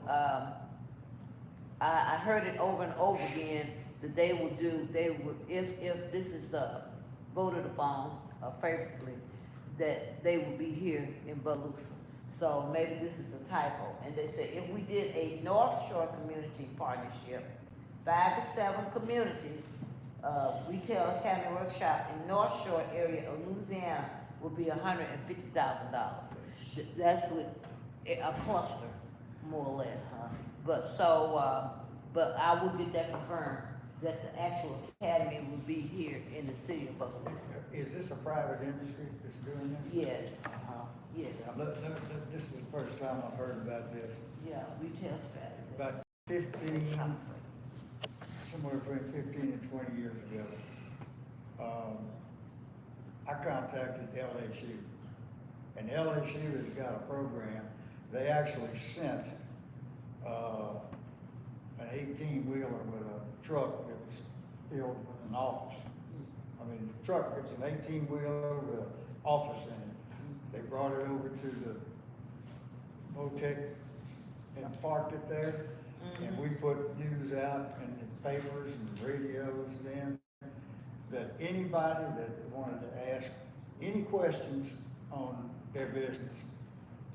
I heard it over and over again that they would, if this is voted upon favorably, that they would be here in Bogalusa. So maybe this is a typo. And they said if we did a North Shore community partnership, 5 to 7 communities, retail academy workshop in North Shore area of Louisiana would be $150,000. That's with a cluster, more or less. But so, but I will get that confirmed, that the actual academy will be here in the city of Bogalusa. Is this a private industry that's doing this? Yes, yes, This is the first time I've heard about this. yeah, retail strategy. About 15, somewhere between 15 and 20 years ago, I contacted LSU. And LSU has got a program. They actually sent an 18-wheeler with a truck that was filled with an office. I mean, the truck, it was an 18-wheeler with an office in it. They brought it over to the Motec and parked it there. And we put news out in the papers and the radios then, that anybody that wanted to ask any questions on their business,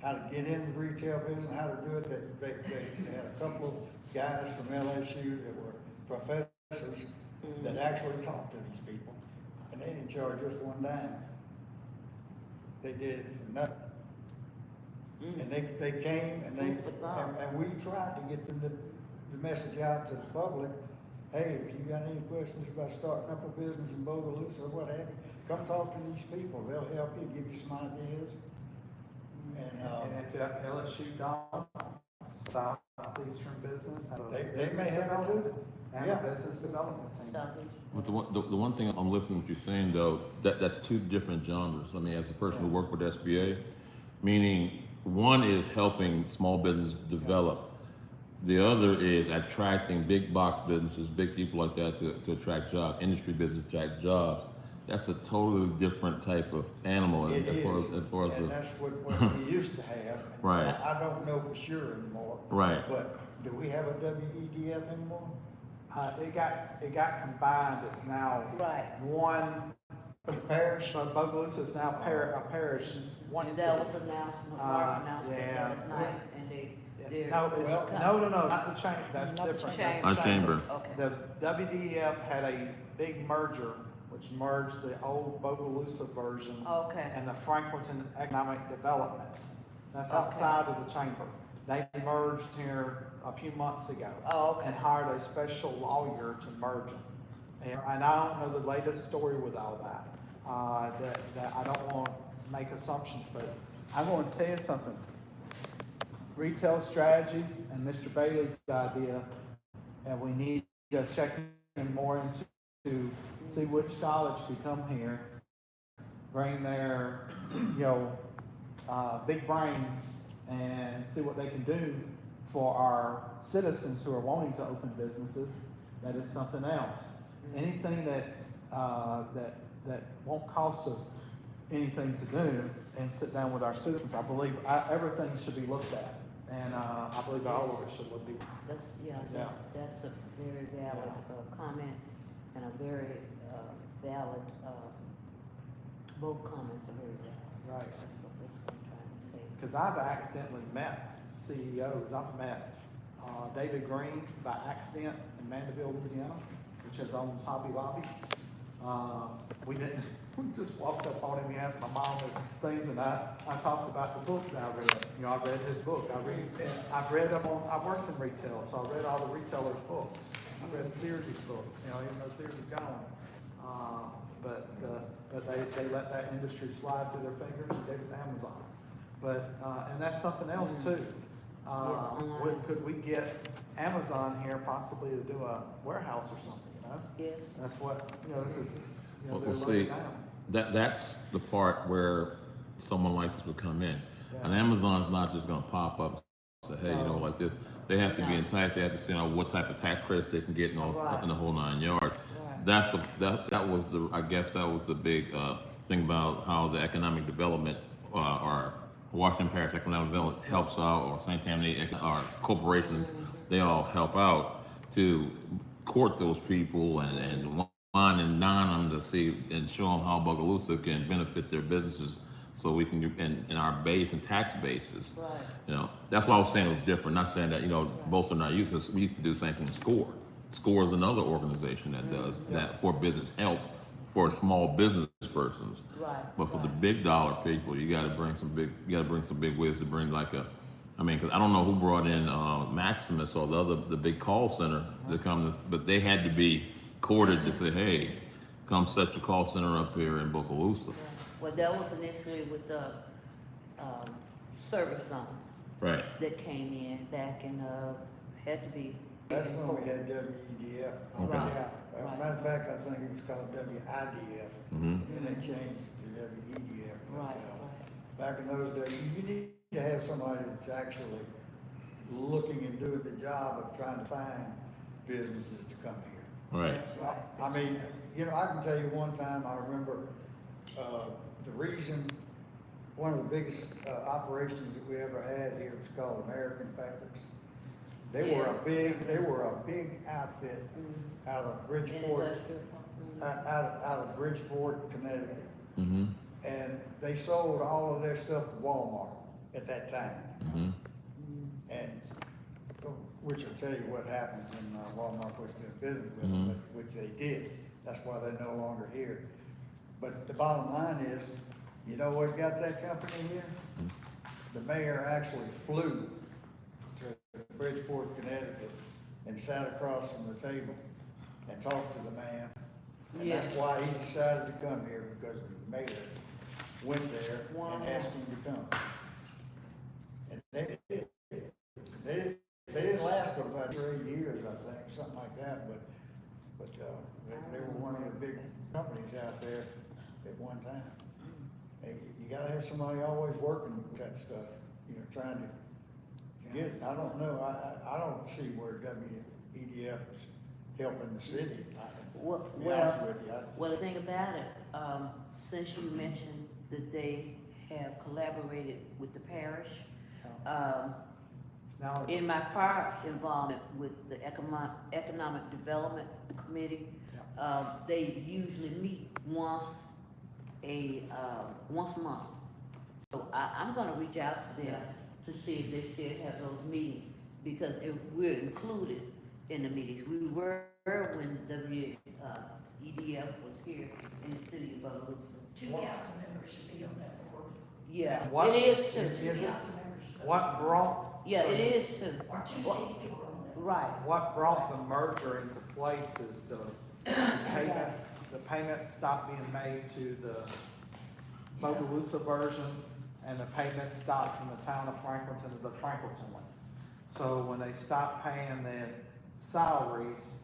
how to get into retail business, how to do it, they had a couple of guys from LSU that were professors that actually talked to these people, and they didn't charge us one dime. They did it for nothing. And they came and and we tried to get them the message out to the public. Hey, if you got any questions about starting up a business in Bogalusa or what have you, come talk to these people. They'll help you, give you some ideas. And if that LSU don't, Southeastern Business has a They business may have it development too. and Yeah. a business development team. But the one thing I'm listening to what you're saying though, that's two different genres. I mean, as a person who worked with SBA, meaning one is helping small business develop. The other is attracting big box businesses, big people like that to attract jobs, industry business to attract jobs. That's a totally different type of animal It as far as, is, as far as and that's what we used to have. And Right. I don't know for sure anymore. Right. But do we have a WEDF anymore? It got combined. It's now Right. one. The parish? So Bogalusa is now a parish. One And that entity. was announced, Mark announced that, yeah. that was nice, and they're. No, Well- no, not the chamber. That's Not the different. chamber. That's Our chamber. Okay. The WDEF had a big merger, which merged the old Bogalusa version Okay. and the Franklinton Economic Development. That's Okay. outside of the chamber. They merged here a few months ago. Oh, okay. And hired a special lawyer to merge them. And I don't know the latest story with all that, that I don't want to make assumptions, but I'm going to tell you something. Retail strategies and Mr. Bailey's idea, and we need to check in more into to see which college can come here, bring their, big brains and see what they can do for our citizens who are wanting to open businesses. That is something else. Anything that's, that won't cost us anything to do and sit down with our citizens, I believe everything should be looked at. And, I believe all of it should be. That's, Yeah. that's a very valid, comment and a very, valid, both comments are very valid. Right. That's what I'm trying to say. Because I've accidentally met CEOs. I've met David Green by accident in Mandeville, Louisiana, which has owns Hobby Lobby. We just walked up on him. He asked my mom things, and I talked about the book that I read. I read his book. I've read them on. I worked in retail, so I read all the retailers' books. I read Sears' books. Even though Sears is gone. But they let that industry slide through their fingers and gave it to Amazon. But, and that's something else too. Could we get Amazon here possibly to do a warehouse or something, Yes. That's what, because, Well, they're see, looking down. that's the part where someone like this would come in. Yeah. And Amazon's not just gonna pop up and say, hey, like this. They have to be enticed, they have to see what type of tax credits they can get and all, Right. in the whole 9 yards. Right. That was the, I guess that was the big, thing about how the economic development, or Washington Parish Economic Development helps out, or St. Tammany, or corporations, they all help out to court those people and wine and dine them to see and show them how Bogalusa can benefit their businesses, so we can in our base and tax bases. Right. That's why I was saying it was different. Not saying that both are not used, because we used to do the same thing in SCORE. SCORE is another organization that does that for business help for small business persons. Right. But for the big dollar people, you got to bring some big wigs to bring because I don't know who brought in Maximus or the big call center to come, but they had to be courted to say, hey, come set your call center up here in Bogalusa. Well, that was initially with the, service zone Right. that came in back in, had to be. That's when we had WEDF. Okay. Right. Yeah. As a matter of fact, I think it was called WIDF, and they changed it to WEDF. But, Right, back in those days, you need to have somebody that's actually looking and doing the job of trying to find businesses to come here. Right. That's right. I mean, I can tell you one time, I remember, the reason, one of the biggest, operations that we ever had here was called American Fabrics. They were a big outfit out of Bridgeport, out of Bridgeport, Connecticut. Mm-hmm. And they sold all of their stuff to Walmart at that time. Mm-hmm. And, which will tell you what happened when Walmart was doing business with them, which they did. That's why they're no longer here. But the bottom line is, you know what got that company here? The mayor actually flew to Bridgeport, Connecticut, and sat across from the table and talked to the man. And that's why he decided to come here, because the mayor went there and asked him to come. And they did. They didn't last for about 3 years, I think, something like that, but they were one of the big companies out there at one time. And you gotta have somebody always working with that stuff, trying to get it. I don't know, I don't see where WEDF is helping the city. Well, To be honest with you, well, the thing about it, since you mentioned that they have collaborated with the parish, Now, in my prior involvement with the Economic Development Committee, they usually meet once a month. So I'm gonna reach out to them to see if they still have those meetings, because we're included in the meetings. We were when EDF was here in the city of Bogalusa. 2 council members should be on that board. Yeah, What- it is too. is it- Council members should. what brought? Yeah, it is too. Or 2 city people on that. Right. What brought the merger into place is the payment the payment stopped being made to the Bogalusa version, and the payment stopped from the town of Franklinton to the Franklinton one. So when they stopped paying the salaries,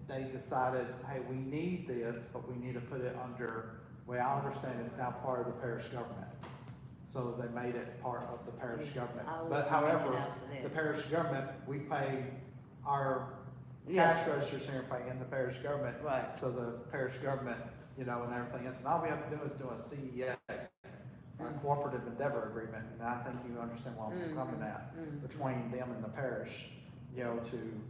they decided, hey, we need this, but we need to put it under, well, I understand it's now part of the parish government. So they made it part of the parish government. I'll But look however, out for that. the parish government, we pay our Yeah. cash registers here pay in the parish government. Right. So the parish government, you know, and everything else, and all we have to do is do a CEA, a cooperative endeavor agreement, and I think you understand where I'm coming at, between them and the parish, you know, to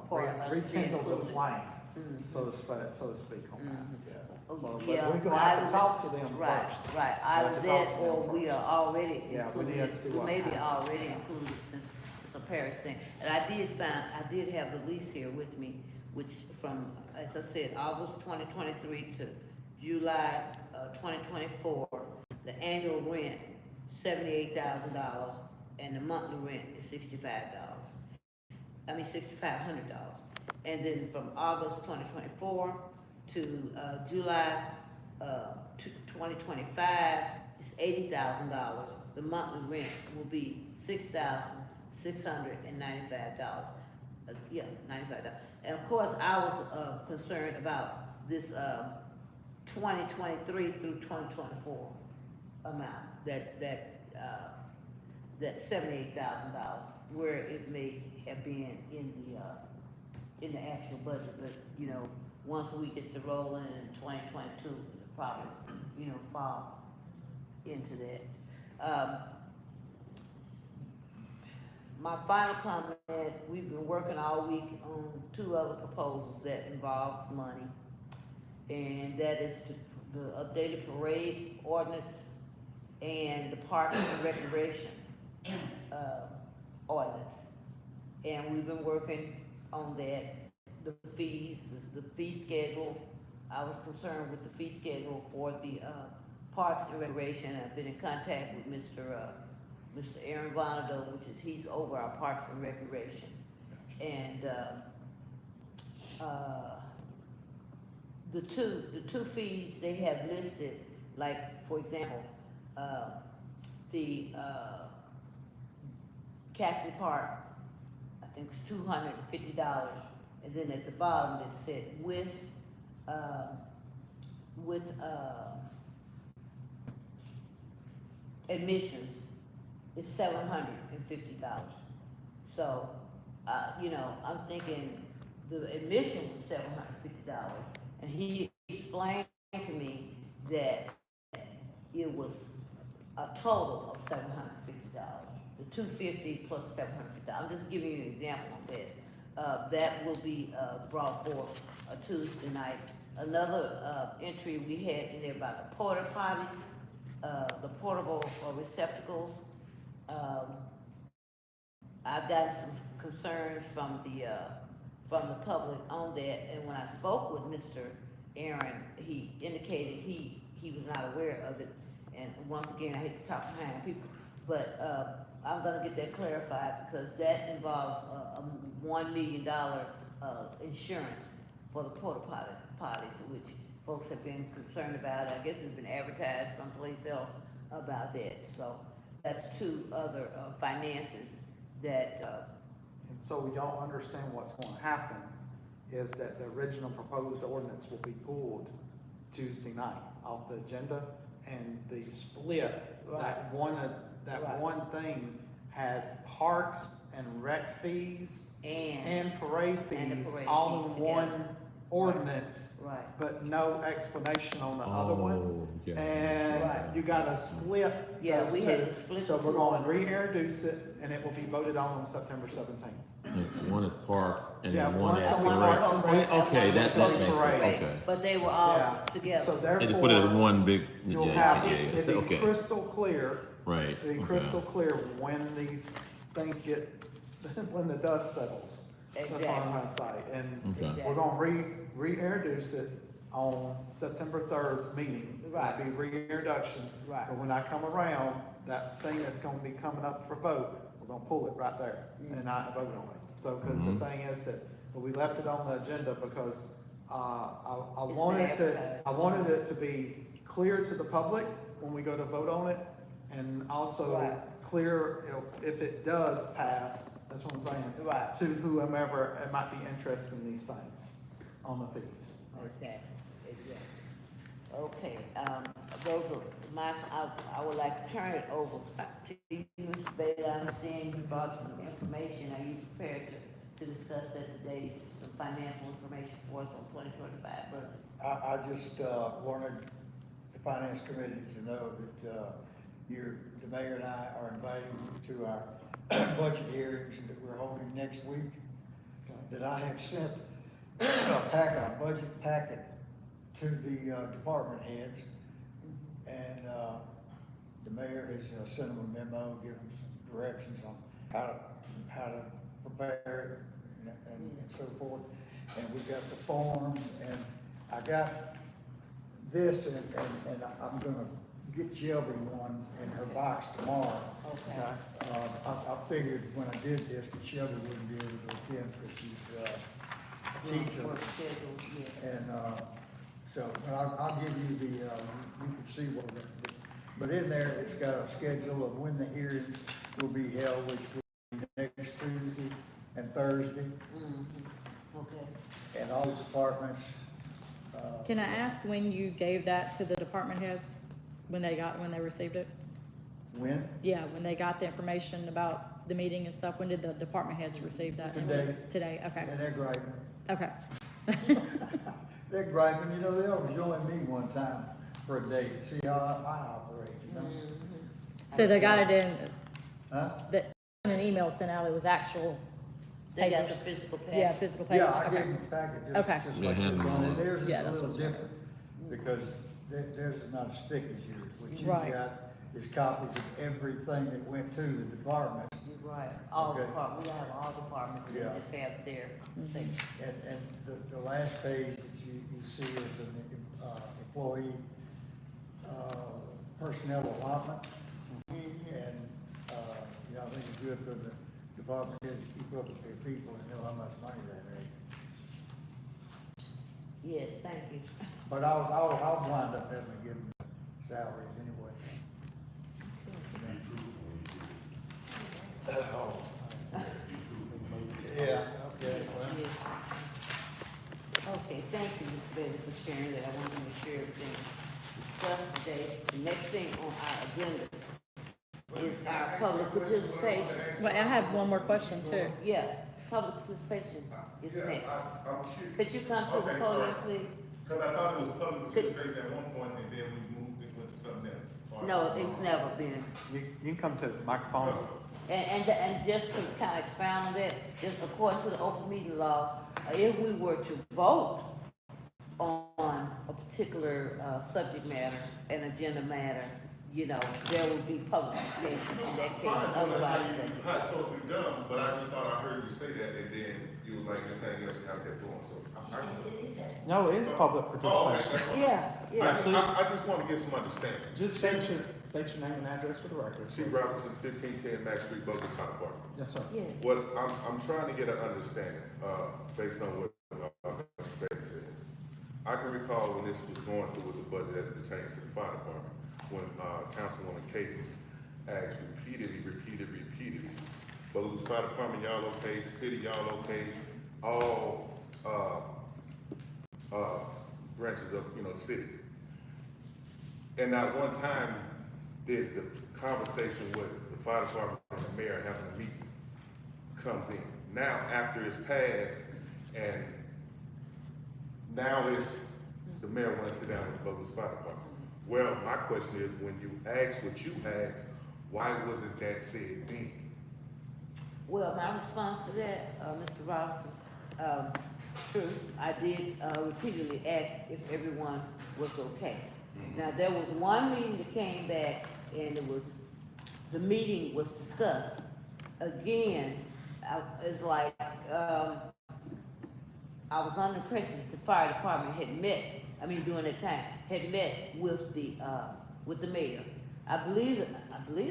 For us to be rekindle the included. flame, Mhm. so to speak on that. Yeah. So, but Yeah, we're gonna have to either- talk to them Right, first. right, We have either to talk that to them or we first. are already Yeah, we included, need to see we what may be happens. already included since it's a parish thing. And I did have the lease here with me, which from, as I said, August 2023 to July 2024, the annual rent, $78,000, and the monthly rent is $6,500. $6,500. And then from August 2024 to July 2025, it's $80,000. The monthly rent will be $6,695. $95. And of course, I was concerned about this 2023 through 2024 amount, that $78,000, where it may have been in the actual budget, but, you know, once we get the rolling in 2022, it'll probably, you know, fall into that. My final comment, we've been working all week on 2 other proposals that involves money, and that is the updated parade ordinance and the parks and recreation ordinance. And we've been working on that, the fees, the fee schedule. I was concerned with the fee schedule for the parks and recreation. I've been in contact with Mr. Aaron Bonado, he's over our parks and recreation. And the two fees they have listed, like, for example, the Cassidy Park, I think it's $250, and then at the bottom it said with admissions, it's $750. So, you know, I'm thinking the admission was $750, and he explained to me that it was a total of $750. The $250 plus $750. I'm just giving you an example of that. That will be brought forth Tuesday night. Another entry we had in there about the porta potties, the portable receptacles. I've gotten some concerns from the public on that, and when I spoke with Mr. Aaron, he indicated he was not aware of it. And once again, I hate to talk behind people, but I'm gonna get that clarified, because that involves a $1 million insurance for the porta potties, which folks have been concerned about. I guess it's been advertised someplace else about that. So that's 2 other finances that, And so we don't understand what's going to happen is that the original proposed ordinance will be pulled Tuesday night off the agenda, and the split, that Right. one thing had parks and rec fees and parade And the fees parade all fees in one together. ordinance, right, but no explanation on the other one. Oh, okay. And Right. you gotta split Yeah, those we had two. to split So the we're two gonna ordinances. reintroduce it, and it will be voted on September 17th. One is park and Yeah, then one one's is gonna be parade. parks and rec, Okay, one's that gonna makes be sense, parade. okay. but they were all Yeah. together. So They just put it in therefore, one big, you'll yeah, have, yeah, it'll be okay, crystal clear, right. it'll be okay. crystal clear when these things get, when the dust settles. That's what I'm gonna say, and Okay. we're gonna reintroduce it on September 3rd's meeting. Right. It'll be reintroduction. Right. But when I come around, that thing that's gonna be coming up for vote, we're gonna pull it right there and not vote on it. So, cause the thing is that, but we left it on the agenda because, I It's wanted been to, I wanted it to be clear to the public when we go to vote on it, and also Right. clear, if it does pass, that's what I'm saying, Right. to whomever might be interested in these things, on the fees. Exactly, exactly. Okay, those are I would like to turn it over to you, Mr. Bailey. I understand you brought some information. Are you prepared to discuss that today, some financial information for us on 2025 budget? I just, wanted the finance committee to know that, the mayor and I are inviting you to our budget hearings that we're holding next week. That I have sent a budget packet to the, department heads. And, the mayor has, sent them a memo, giving some directions on how to prepare it and so forth. And we got the forms, and I got this, and I'm gonna get Shelby one in her box tomorrow. Okay. I figured when I did this, that Shelby wouldn't be able to attend because she's, a teacher. Work schedule, yeah. And, so, but I'll give you the, you can see what, but in there, it's got a schedule of when the hearing will be held, which will be next Tuesday and Thursday, Okay. and all departments. Can I ask when you gave that to the department heads, when they received it? When? Yeah, when they got the information about the meeting and stuff, when did the department heads receive that? Today. Today, okay, And they're griping. okay. They're griping, you know, they ought to join me one time for a day to see how I operate, you know? So they got it in, Huh? an email sent out, it was actual They got the papers. physical package. Yeah, physical Yeah, papers, I gave okay. them a packet, Okay. just Yeah, like hand this them one, all. and theirs is Yeah, a that's little what's going on. different, because theirs is not as thick as yours. What you Right. got is copies of everything that went to the department, You're right, all Okay. departments, we have all departments, and Yeah. they just have their section. and the last page that you see is an, employee, personnel allotment. And, I think it's good for the department head to keep up with their people and know how much money they make. Yes, thank you. But I'll wind up having to give them salaries anyway. Yeah, okay, well. Yes. Okay, thank you, Mr. Bailey, for sharing that. I wanted to make sure everything discussed today. The next thing on our agenda is our public participation. Wait, I have one more question too. Yeah, public participation is next. I'm curious. Could you come to the Okay, podium, alright. please? Cause I thought it was public Could- participation at one point and then we moved, it went to something else. Or- No, it's never been. You can come to the microphone. And just to kind of expound on that, just according to the open meeting law, if we were to vote on a particular, subject matter, an agenda matter, there would be public participation in that case, Fine, otherwise. how it's supposed to be done, but I just thought I heard you say that and then you was like, anything else, how's that going, so. No, it is public Oh, okay, participation. that's fine. Yeah. I just wanna get some understanding. Just state your name and address for the record. Chief Robinson, 1510 Max Street, Boca Fire Department. Yes, sir. Yes. What, I'm trying to get an understanding, based on what, Mr. Bailey said. I can recall when this was going through with the budget as it pertains to the fire department, when, Councilwoman Cates asked repeatedly, Bogus Fire Department, y'all okay, city, y'all okay, all, branches of, the city. And not one time did the conversation with the fire department and the mayor having a meeting comes in. Now, after it's passed, and now it's, the mayor wants to sit down with the Bogus Fire Department. Well, my question is, when you asked what you asked, why wasn't that said then? Well, my response to that, Mr. Robinson, true, I did repeatedly ask if everyone was okay. Now, there was one meeting that came back and the meeting was discussed. Again, it's like, I was under the impression that the fire department had met, during that time, had met with the mayor. I believe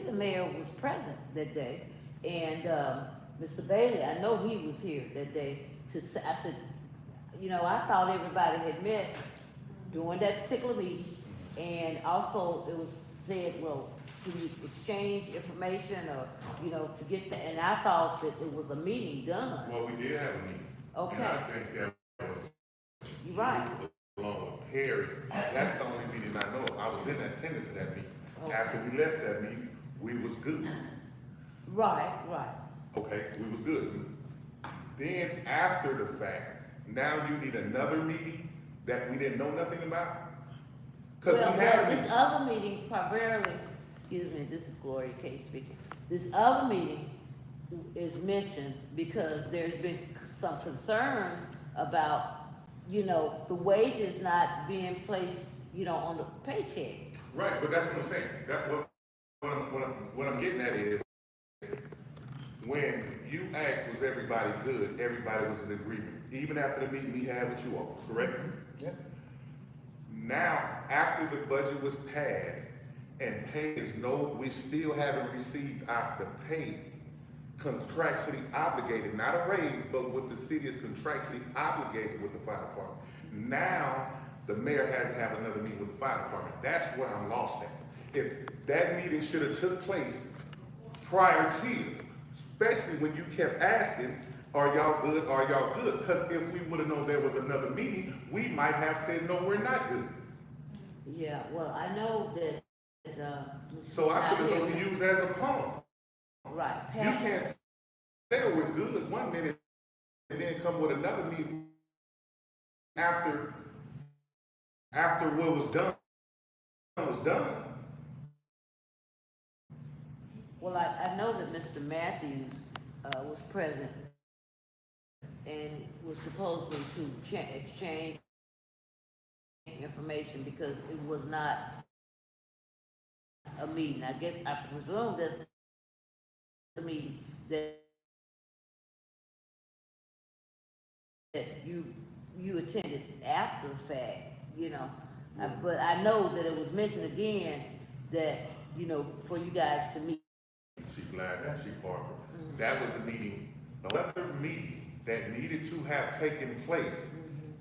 the mayor was present that day, and, Mr. Bailey, I know he was here that day I said, you know, I thought everybody had met during that particular meeting. And also it was said, well, can you exchange information or, you know, to get the, and I thought that it was a meeting done. Well, we did have a meeting. Okay. And I think that was You're right. along with Perry. That's the only meeting I know of. I was in attendance at that meeting. Okay. After we left that meeting, we was good. Right, right. Okay, we was good. Then after the fact, now you need another meeting that we didn't know nothing about? Cause we Well, had a this meeting. other meeting primarily, excuse me, this is Gloria Case speaking. This other meeting is mentioned because there's been some concerns about, you know, the wages not being placed, you know, on the paycheck. Right, but that's what I'm saying. That what I'm getting at is, when you asked was everybody good, everybody was in agreement. Even after the meeting we had with you all, correct? Yep. Now, after the budget was passed and pay is no, we still haven't received the pay contractually obligated, not a raise, but what the city is contractually obligated with the fire department. Now, the mayor has to have another meeting with the fire department. That's where I'm lost at. If that meeting should have took place prior to, especially when you kept asking, are y'all good, are y'all good? Because if we would have known there was another meeting, we might have said, no, we're not good. Yeah, well, I know that, So I feel as though we use it as a pawn. right, You Pat, can't say we're good one minute and then come with another meeting after what was done was done. well, I know that Mr. Matthews, was present and was supposedly to exchange information because it was not a meeting. I guess, I presume that's a meeting that you attended after the fact, you know. But I know that it was mentioned again that, you know, for you guys to meet. Chief Ladd and Chief Parker. That was the meeting, another meeting that needed to have taken place.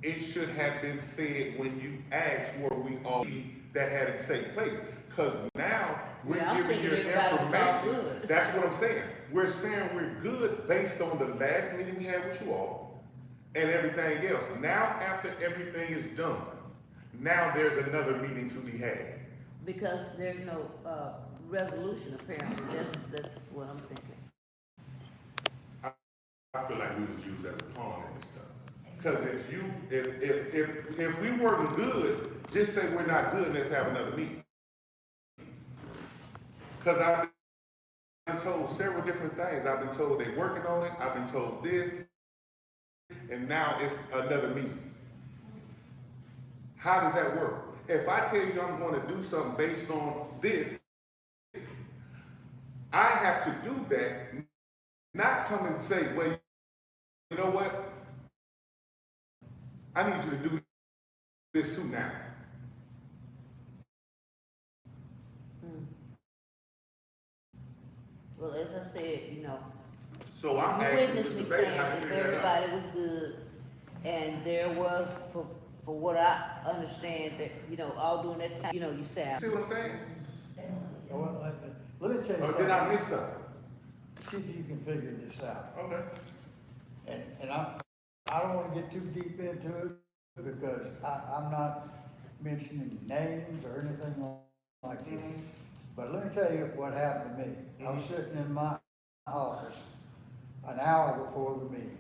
It should have been said when you asked were we all that had to take place. Cause now we're Yeah, I'm giving you thinking everybody was all information. good. That's what I'm saying. We're saying we're good based on the last meeting we had with you all and everything else. Now after everything is done, now there's another meeting to be had. Because there's no, resolution apparently, that's what I'm thinking. I feel like we was used as a pawn in this stuff. Cause if we weren't good, just say we're not good and let's have another meeting. Cause I've been told several different things. I've been told they're working on it. I've been told this. And now it's another meeting. How does that work? If I tell you I'm gonna do something based on this, I have to do that, not come and say, well, you know what? I need you to do this too now. Well, as I said, you know, So I'm you asking witnessed me Mr. Baker saying how to if figure that out. everybody was good, and there was, for what I understand, that, you know, all during that time, you know, you said, See what I'm saying? Well, let me tell you Or something. did I miss something? See if you can figure this out. Okay. And I don't wanna get too deep into it because I'm not mentioning names or anything like this. But let me tell you what happened to me. I was sitting in my office an hour before the meeting.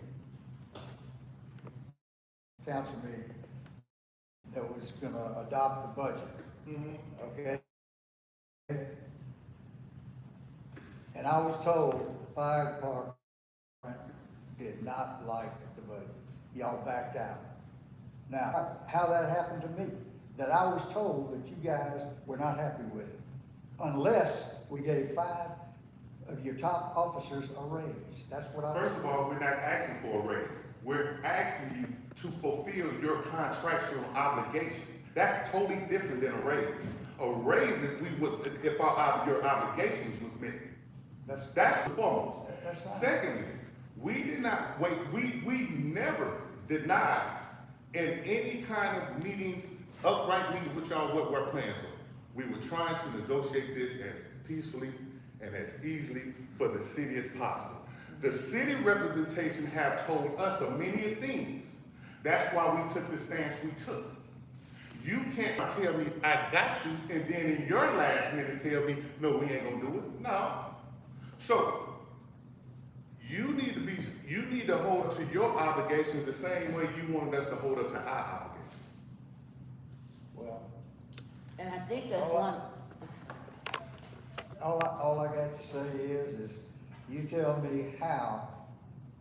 Council meeting that was gonna adopt the budget. Okay? And I was told the fire department did not like the budget. Y'all backed out. Now, how that happened to me, that I was told that you guys were not happy with it. Unless we gave 5 of your top officers a raise. That's what I was First of all, we're not asking for a raise. We're asking you to fulfill your contractual obligations. That's totally different than a raise. A raise is if your obligations was met. That's the foremost. That's right. Secondly, we did not wait. We never denied in any kind of meetings, upright meetings with y'all, what our plans are. We were trying to negotiate this as peacefully and as easily for the city as possible. The city representation have told us of many things. That's why we took the stance we took. You can't tell me I got you, and then in your last minute tell me, no, we ain't gonna do it. No. So you need to hold up to your obligations the same way you wanted us to hold up to our obligations. Well, And I think that's Oh, one, all I got to say is you tell me how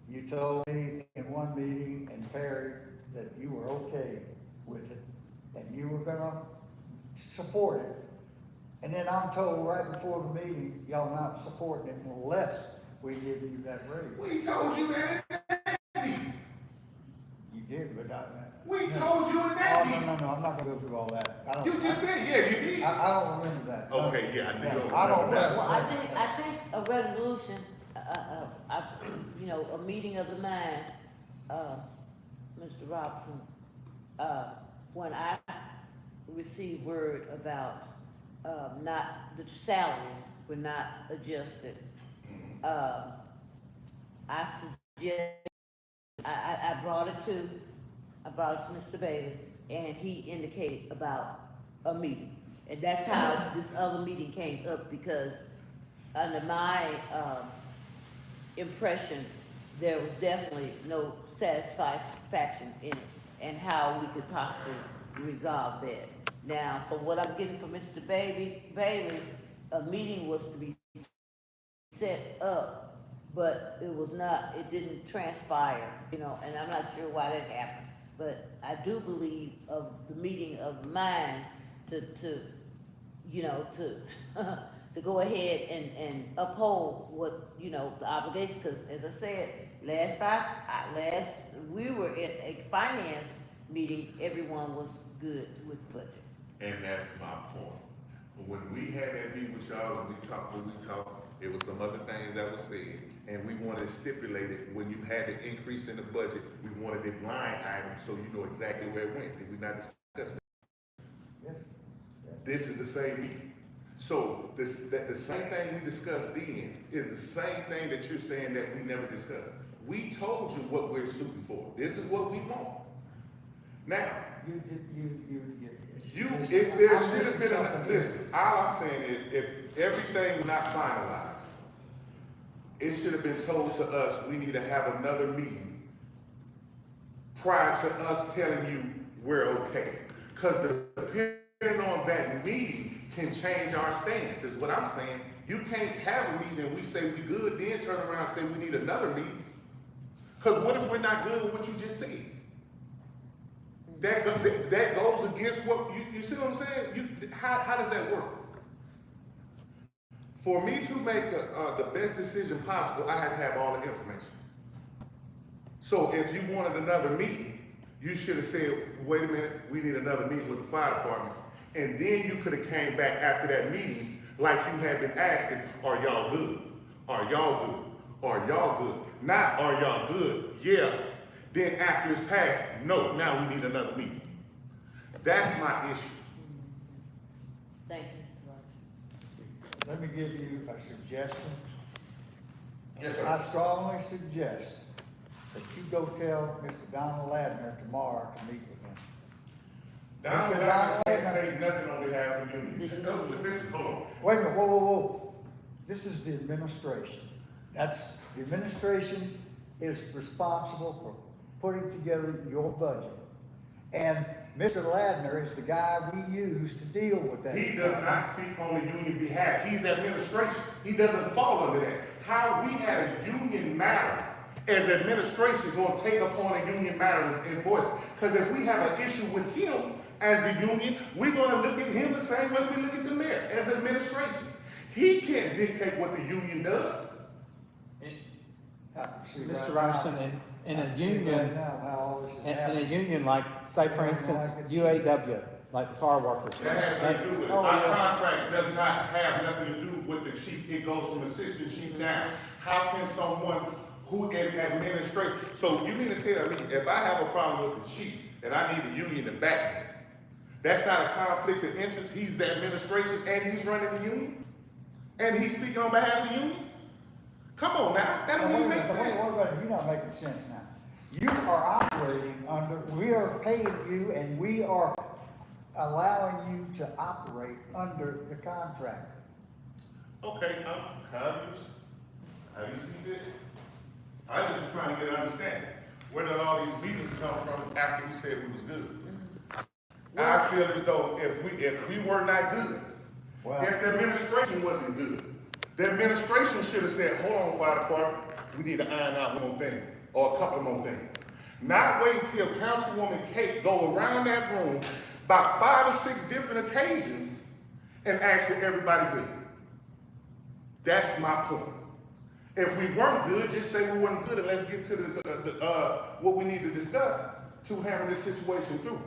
you told me in one meeting in Perry that you were okay with it and you were gonna support it. And then I'm told right before the meeting, y'all not supporting it unless we give you that raise. We told you that in that meeting. You did, but We told you in that meeting. No, I'm not gonna go through all that. I don't- You just said, yeah, you did. I don't remember that. Okay, yeah, I knew you don't I don't remember that. well, I think a resolution, a meeting of the minds, Mr. Robson, when I received word about, the salaries were not adjusted, I suggest, I brought it to Mr. Bailey, and he indicated about a meeting. And that's how this other meeting came up, because under my, impression, there was definitely no satisfaction in it, and how we could possibly resolve that. Now, from what I'm getting from Mr. Bailey, a meeting was to be set up, but it didn't transpire, and I'm not sure why that happened. But I do believe of the meeting of minds to go ahead and uphold what, the obligation, because as I said, we were in a finance meeting, everyone was good with the budget. And that's my point. When we had that meeting with y'all, and we talked, it was some other things that were said, and we wanted to stipulate it, when you had the increase in the budget, we wanted it line item, so you know exactly where it went. Did we not discuss that? Yes. This is the same meeting. So the same thing we discussed then is the same thing that you're saying that we never discussed. We told you what we're shooting for. This is what we want. Now, if there should have been listen, all I'm saying is, if everything was not finalized, it should have been told to us, we need to have another meeting prior to us telling you we're okay. Because depending on that meeting can change our stance, is what I'm saying. You can't have a meeting and we say we good, then turn around and say we need another meeting. Because what if we're not good with what you just said? That goes against what, you see what I'm saying? How does that work? For me to make the best decision possible, I had to have all the information. So if you wanted another meeting, you should have said, wait a minute, we need another meeting with the fire department. And then you could have came back after that meeting like you had been asking, are y'all good? Are y'all good? Are y'all good? Not, are y'all good? Yeah. Then after it's passed, no, now we need another meeting. That's my issue. Thank you, Mr. Robson. Let me give you a suggestion. Yes, sir. I strongly suggest that you go tell Mr. Donald Ladner tomorrow to meet with him. Donald Mr. Ladner can't Ladner- say nothing on behalf of the union. No, listen, hold on. Wait a minute, whoa. This is the administration. The administration is responsible for putting together your budget. And Mr. Ladner is the guy we use to deal with that. He does not speak on the union behalf. He's administration. He doesn't fall under that. How we had a union matter as administration going to take upon a union matter and voice. Because if we have an issue with him as the union, we're going to look at him the same way we look at the mayor as administration. He can't dictate what the union does. Mr. Robertson, in a union, in a union like, say for instance, UAW, like the car workers. That has nothing to do with it. Our contract does not have nothing to do with the chief. It goes from assistant chief down. How can someone who is administrative, so you mean to tell me, if I have a problem with the chief, and I need the union to back me. That's not a conflict of interest. He's the administration and he's running the union, and he's speaking on behalf of the union. Come on now, that don't even make sense. You're not making sense now. You are operating under, we are paying you and we are allowing you to operate under the contract. Okay, how do you see fit? I just was trying to get an understanding. Where did all these meetings come from after we said we was good? I feel as though if we were not good, Well- if the administration wasn't good, the administration should have said, hold on, fire department, we need to iron out one more thing, or a couple more things. Not wait until Councilwoman Kate go around that room about 5 or 6 different occasions and ask if everybody good. That's my point. If we weren't good, just say we weren't good and let's get to what we need to discuss to hammer this situation through.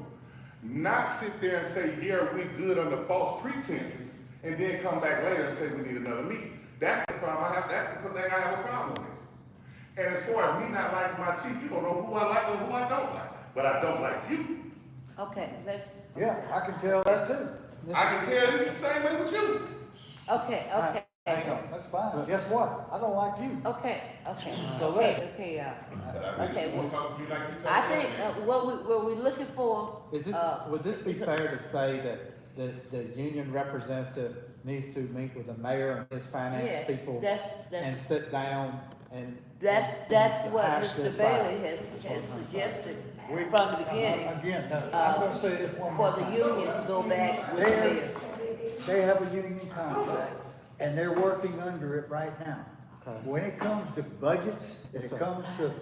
Not sit there and say, yeah, we good under false pretenses, and then come back later and say we need another meeting. That's the problem I have. That's the thing I have a problem with. And as far as me not liking my chief, you don't know who I like or who I don't like. But I don't like you. Okay, let's, Yeah, I can tell that too. I can tell you the same way with you. okay. Hang on. That's fine. Guess what? I don't like you. Okay. So Okay, You want to talk to me like you talk I to think, me? what we're looking for. Is this, would this be fair to say that the union representative needs to meet with the mayor and his finance Yes, people and that's, sit down and? that's and what hash Mr. this out? Bailey has suggested We- from the beginning, Again, no, I'm gonna say this one more for the time. union to go back with this. They have a union contract, and they're working under it right now. Okay. When it comes to budgets, and Yes, it sir. comes to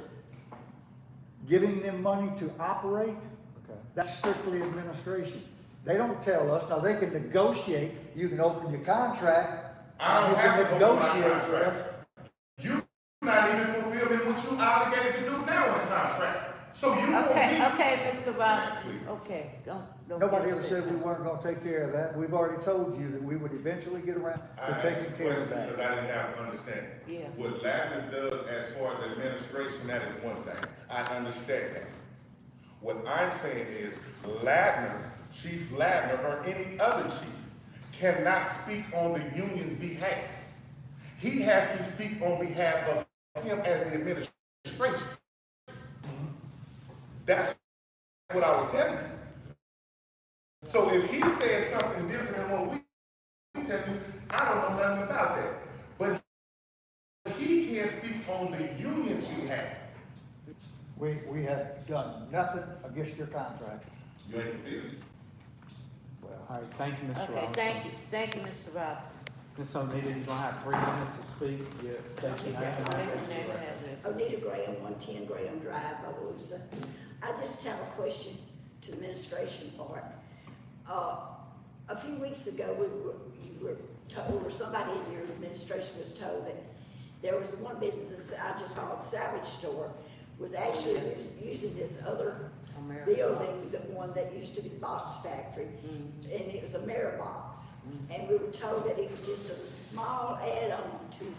giving them money to operate, Okay. that's strictly administration. They don't tell us, now they can negotiate, you can open your contract, I don't you have can to open my negotiate for us. contract. You're not even fulfilling what you obligated to do now in the contract. So you won't be. Okay, Mr. Robinson, okay, don't. Nobody get ever upset. said we weren't gonna take care of that. We've already told you that we would eventually get around I to asked taking a care of question because that. I didn't have an understanding. Yeah. What Ladner does as far as administration, that is one thing. I understand that. What I'm saying is Ladner, Chief Ladner, or any other chief cannot speak on the union's behalf. He has to speak on behalf of him as the administration. That's what I was telling you. So if he says something different than what we tell you, I don't know nothing about that. But he can't speak on the union's behalf. We have done nothing against your contract. You ain't fulfilled it. Well, All right, thank you, Mr. Okay, Robinson. thank you, Mr. Robinson. Ms. Onita, you're gonna have 3 minutes to speak. You state your name and address. Anita Graham, 110 Graham Drive, Bogalusa. I just have a question to the administration part. A few weeks ago, you were told, or somebody in your administration was told that there was one business that I just called Savage Store was actually using this other building, the one that used to be Box Factory, and it was a mirror box. And we were told that it was just a small add-on to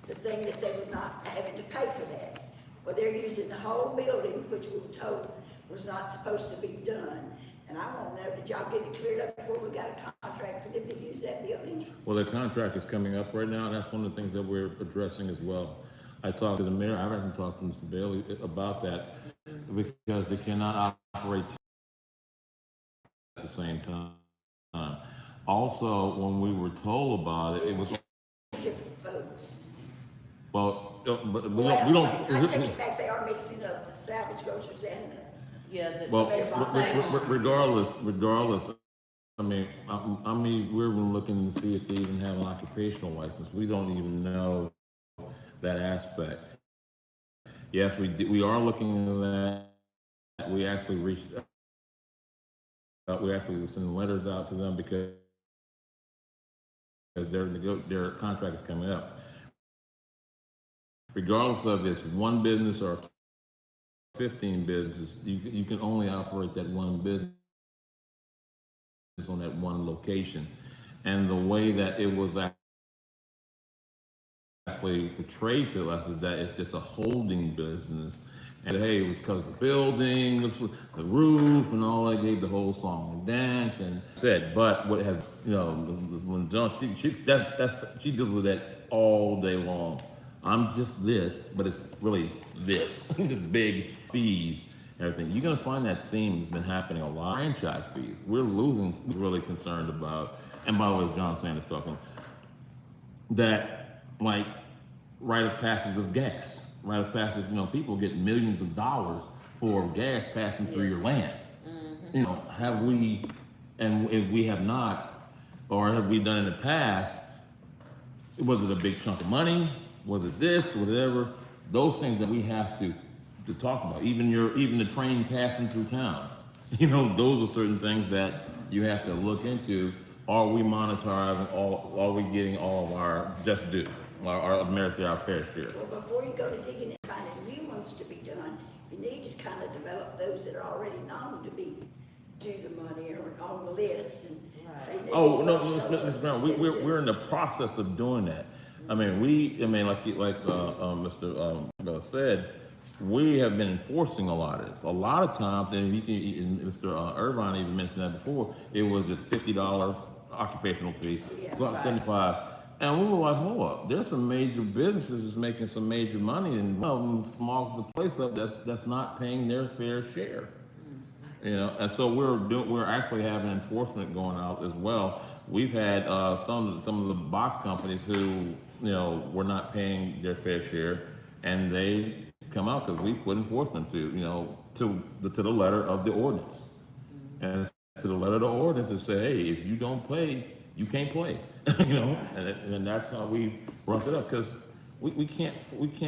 the thing that they were not having to pay for that. Well, they're using the whole building, which we were told was not supposed to be done. And I want to know, did y'all get it cleared up before we got a contract for them to use that building? Well, the contract is coming up right now, and that's one of the things that we're addressing as well. I talked to the mayor, I haven't talked to Mr. Bailey about that, because they cannot operate at the same time. Also, when we were told about it, it was, Different folks. well, but we Well, don't, I take it back, they are mixing up the Savage Grocers and the. Yeah, well, the. regardless, I mean, we're looking to see if they even have an occupational license. We don't even know that aspect. Yes, we are looking into that. We actually reached, we actually sent letters out to them because their contract is coming up. Regardless of it's one business or 15 businesses, you can only operate that one business on that one location. And the way that it was actually portrayed to us is that it's just a holding business, And hey, it was because of the building, this was the roof, and all that. Gave the whole song and dance and said. But what has when John she deals with that all day long. I'm just this, but it's really this. Just big fees, and everything. You're gonna find that theme has been happening a lot. Franchise fees. We're losing. Really concerned about. And by the way, as John Sanders talking, that like rite of passage of gas. Rite of passage, people get millions of dollars for gas passing through your land. Have we, and if we have not, or have we done in the past, was it a big chunk of money? Was it this, whatever? Those things that we have to talk about. Even the train passing through town. Those are certain things that you have to look into. Are we monetizing are we getting all of our just due? Our fair share. Well, before you go to digging and finding new ones to be done, you need to kind of develop those that are already known to be due the money or on the list and. Right. they need Oh to no, be pushed over Ms. Brown, we're in the process of doing that. Mr. Said, we have been enforcing a lot of this. A lot of times, and Mr. Irvine even mentioned that before. It was a $50 occupational fee, Yeah, $75. And we were like, hold up, there's some major businesses that's making some major money, and one of them smalls the place up that's not paying their fair share. And so we're actually having enforcement going out as well. We've had some of the box companies who were not paying their fair share, and they come out because we put enforcement to the letter of the ordinance, and to the letter of the ordinance to say, hey, if you don't play, you can't play. And that's how we brought it up, because we can't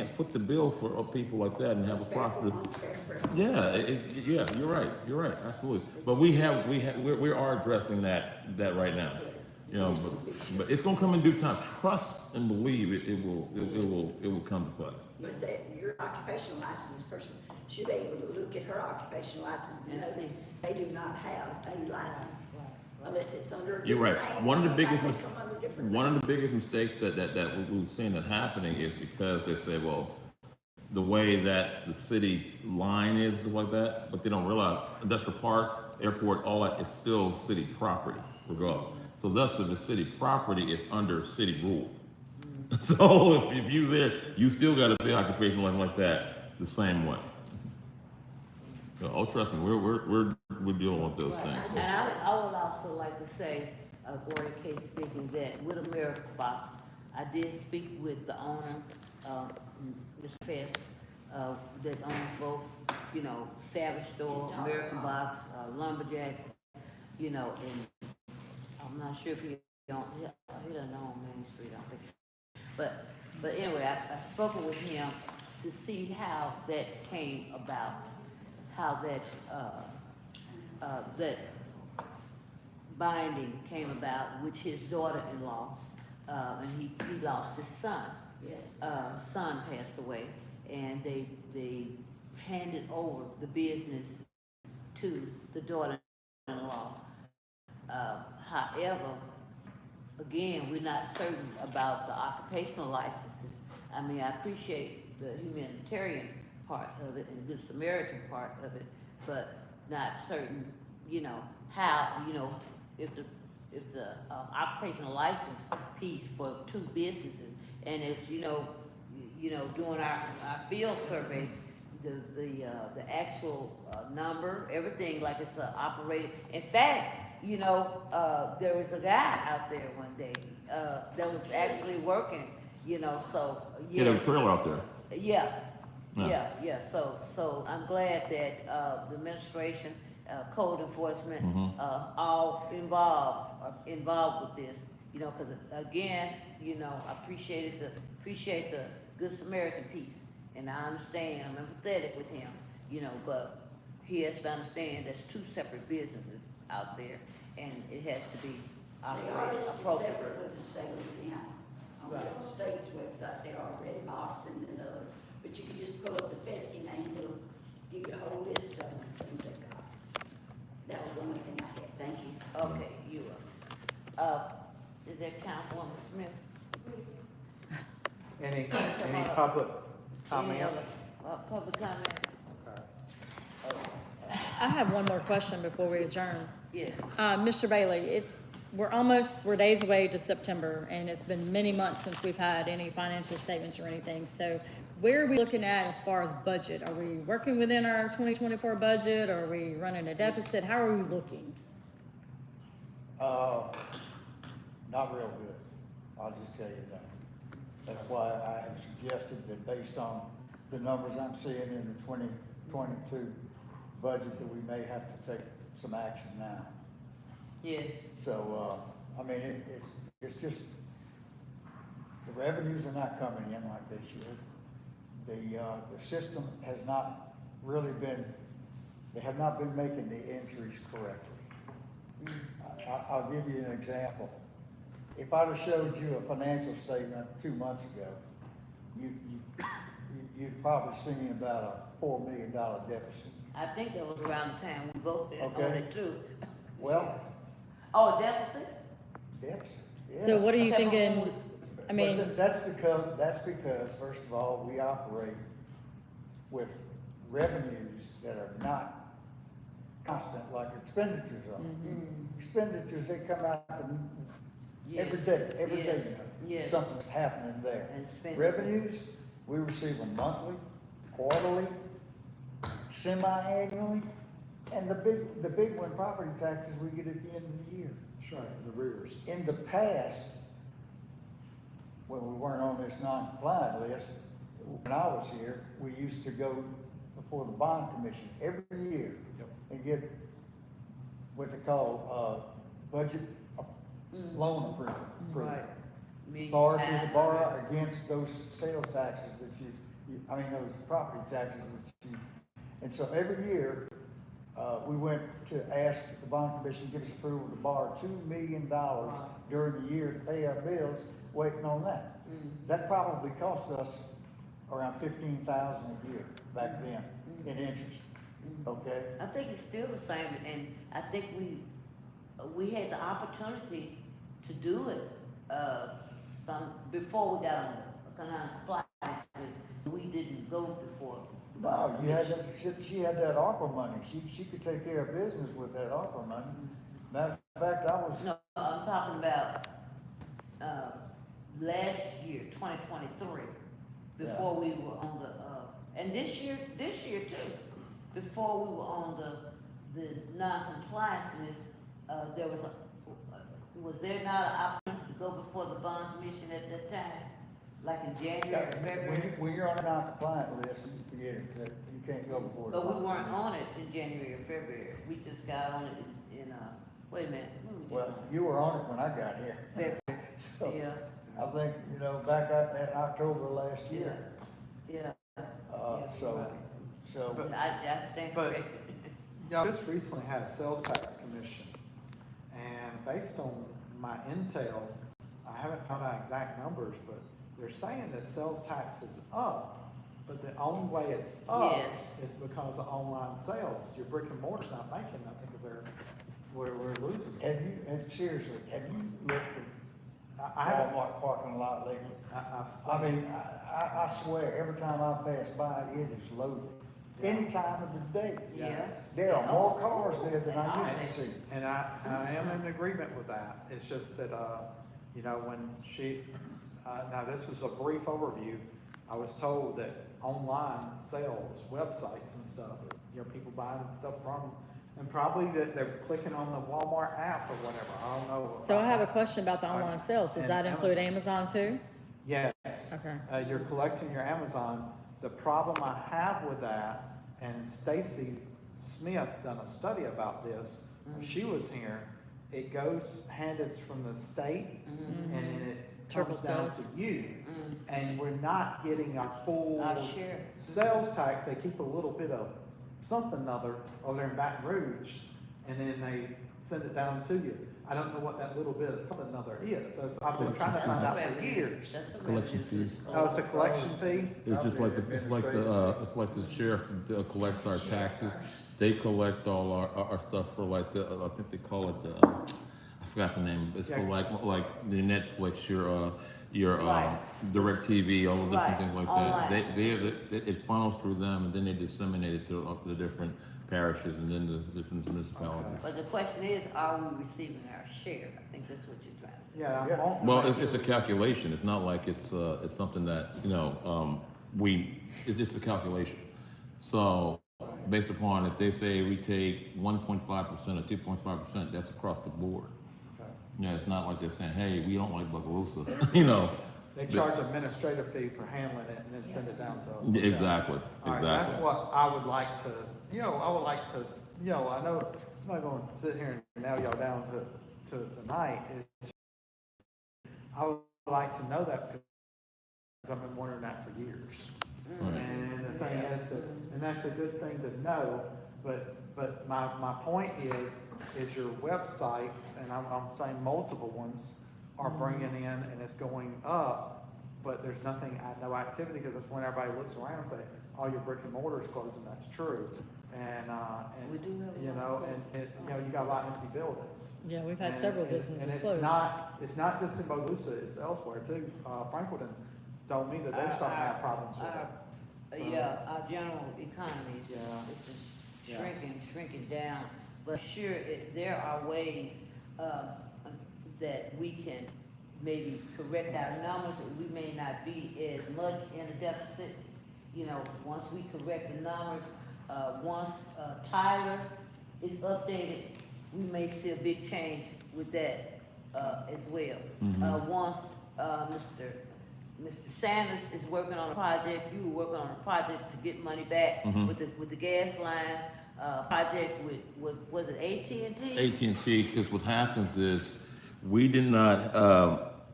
foot the bill for people like that and have a prosperous. Yeah, you're right, absolutely. But we are addressing that right now. But it's gonna come in due time. Trust and believe it will come to play. But your occupational license person should be able to look at her occupational license and And know see. they do not have a license unless it's under a You're right. different name. One of the Sometimes biggest they come under different One of names. the biggest mistakes that we've seen that happening is because they say, well, the way that the city line is stuff like that, but they don't realize industrial park, airport, all that is still city property, regardless. So thus, the city property is under city rule. So if you there, you still got to pay occupational license like that the same way. So, trust me, we're dealing with those things. And I would also like to say, Gloria K. speaking, that with America Box, I did speak with the owner, Mr. Fest, that owns both, Savage Store, American Box, Lumberjacks, and I'm not sure if he doesn't know on Main Street, I don't think. But anyway, I've spoken with him to see how that came about, how that binding came about, which his daughter-in-law, and he lost his son. Yes. Son passed away, and they handed over the business to the daughter-in-law. However, again, we're not certain about the occupational licenses. I appreciate the humanitarian part of it and the Good Samaritan part of it, but not certain, how, if the occupational license piece for two businesses, and it's, doing our field survey, the actual number, everything like it's operating. In fact, there was a guy out there one day that was actually working, so Get a yes. trailer out there. Yeah. So I'm glad that the administration, code enforcement, all involved with this. Because again, I appreciate the Good Samaritan piece, and I understand. I'm empathetic with him, but he has to understand there's two separate businesses out there, and it has to be The operated artist is appropriately. separate with the state of Louisiana. On the state's website, there are red box and then other, but you can just pull up the Fesky name, it'll give you a whole list of them, things they got. That was the only thing I had, thank you. Okay, you are. Is there Councilwoman Smith? Any public Any comment? other public comment? I have one more question before we adjourn. Yes. Mr. Bailey, we're days away to September, and it's been many months since we've had any financial statements or anything. So where are we looking at as far as budget? Are we working within our 2024 budget? Are we running a deficit? How are we looking? Not real good, I'll just tell you that. That's why I have suggested that based on the numbers I'm seeing in the 2022 budget, that we may have to take some action now. Yes. So, I mean, it's just, the revenues are not coming in like they should. The system has not really been, they have not been making the entries correctly. I'll give you an example. If I'd have showed you a financial statement 2 months ago, you'd probably seen about a $4 million deficit. I think that was around the time we voted on Okay. it too. Well, Oh, deficit? deficit, yeah. So what are you Okay, but thinking? when I mean, But that's because, first of all, we operate with revenues that are not constant like expenditures are. Expenditures, they come out every day, you know, Yes. something's happening there. And spending. Revenues, we receive them monthly, quarterly, semi-annually, and the big one, property taxes, we get at the end of the year. That's right, the rears. In the past, when we weren't on this non-compliant list, when I was here, we used to go before the bond commission every year Yep. and get what they call, budget loan approval. Right. Authority to borrow against those sales taxes that those property taxes that you, and so every year, we went to ask the bond commission to give us approval to borrow $2 million during the year to pay our bills, waiting on that. That probably cost us around $15,000 a year back then in interest, okay? I think it's still the same, and I think we had the opportunity to do it, before we got on the compliances. We didn't go before. No, you had that, she had that ARPA money, she could take care of business with that ARPA money. Matter of fact, I was, No, I'm talking about, last year, 2023, before we were on the, and this year too, before we were on the non-compliance list, was there not an opportunity to go before the bond commission at that time? Like in January, February? when you're on a non-compliant list, you forget it, that you can't go before the But we bond weren't commission. on it in January or February, we just got on it in wait a minute. when we Well, get you were on it when I got here. February, So, yeah, I think, back in October last year. yeah. So, I stand but- corrected. Y'all just recently had a sales tax commission, and based on my intel, I haven't found out exact numbers, but they're saying that sales tax is up, but the only way it's up Yes. is because of online sales. Your brick and mortar's not making nothing because we're losing. seriously, have you looked at I haven't, Walmart parking lot lately? I've seen. I mean, I swear, every time I pass by, it is loaded, any time of the day. Yes. There are more cars there than I used to see. And I am in agreement with that. It's just that, when now this was a brief overview. I was told that online sales, websites and stuff, people buying stuff from, and probably that they're clicking on the Walmart app or whatever. I don't know. so I have a question about the online sales. Does And that include Amazon too? Yes. Okay. You're collecting your Amazon. The problem I have with that, and Stacy Smith done a study about this when she was here, it goes handed from the state and then it Trickles comes to down us. to you. And we're not getting our full Our share. sales tax. They keep a little bit of something other over there in Baton Rouge, and then they send it down to you. I don't know what that little bit of something other is. So I've been trying to find out for years. That's a Collection revenue. fees. Oh, it's a collection fee? It's just like it's like the sheriff collects our taxes. They collect all our stuff for like I think they call it I forgot the name. It's for like the Netflix, your Right. DirecTV, all the different Right. things like Online. that. It funnels through them, and then they disseminate it to the different parishes and then there's different municipalities. But the question is, are we receiving our share? I think that's what you're trying to say. Yeah. Yeah. Well, it's a calculation. It's not like it's something that, it's just a calculation. So based upon if they say we take 1.5% or 2.5%, that's across the board. Okay. Yeah, it's not like they're saying, hey, we don't like Buckaloosa, They charge administrative fee for handling it and then send it down to us. Okay. Exactly, All right, exactly. that's what I would like to, I know I'm not gonna sit here and nail y'all down to tonight. I would like to know that because I've been wondering that for years. Right. And the thing is that, and that's a good thing to know, but my point is your websites, and I'm saying multiple ones, are bringing in and it's going up, but there's no activity, because that's when everybody looks around and say, oh, your brick and mortar is closing, that's true. And We do have a you know, you got a lot of empty buildings. Yeah, we've had And several it's- businesses And it's close. not just in Bogalusa, it's elsewhere too. Franklinton told me that they're starting to have problems with it. Yeah, our general economy is just Yeah. shrinking down. But sure, there are ways, that we can maybe correct our numbers. We may not be as much in a deficit, once we correct the numbers. Once, Tyler is updated, we may see a big change with that, as well. Once, Mr. Sanders is working on a project, you were working on a project to get money back with the gas lines, project was it AT&T? AT&T, because what happens is, we did not,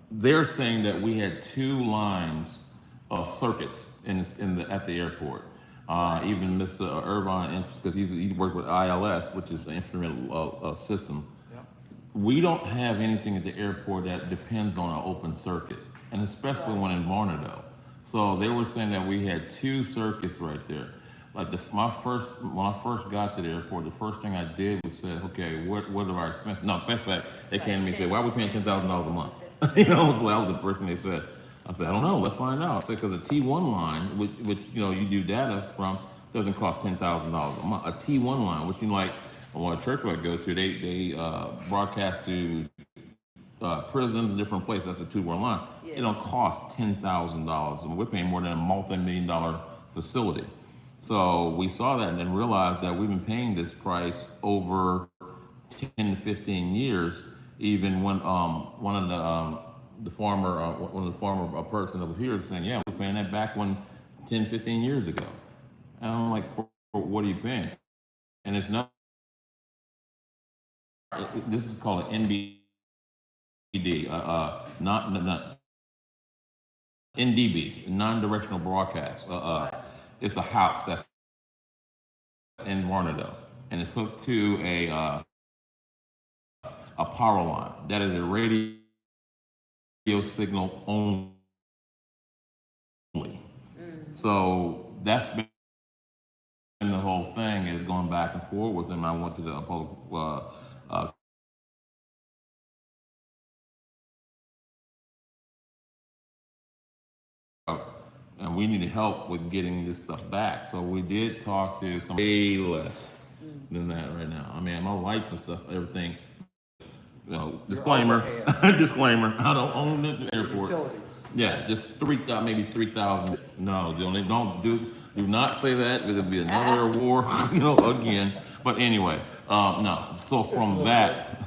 they're saying that we had 2 lines of circuits at the airport. Even Mr. Irvine, because he worked with ILS, which is the instrumental system. Yep. We don't have anything at the airport that depends on an open circuit, and especially one in Varnado. So they were saying that we had 2 circuits right there. Like when I first got to the airport, the first thing I did was say, okay, what are our expenses? No, in fact, they came to me and said, why are we paying $10,000 a month? So that was the first thing they said. I said, I don't know, let's find out. I said, because a T1 line, which you do data from, doesn't cost $10,000 a month. A T1 line, which like on a church I go to, they broadcast to prisons and different places. That's a 2-wire line. Yes. It don't cost $10,000, and we're paying more than a multi-million-dollar facility. So we saw that and then realized that we've been paying this price over 10 to 15 years, even when one of the former person that was here was saying, yeah, we're paying that back 10, 15 years ago. And I'm like, for what are you paying? And it's not, this is called an NBD, not NDB, non-directional broadcast. It's a house that's in Varnado, and it's hooked to a power line. That is a radio signal only. So that's been the whole thing, is going back and forth with him. I went to the public and we needed help with getting this stuff back. So we did talk to some way less than that right now. I mean, my lights and stuff, everything. Disclaimer, disclaimer. I don't own the airport. Utilities. Yeah, just maybe 3,000. No, do not say that. There'll be another war, again. But anyway, no. So from that,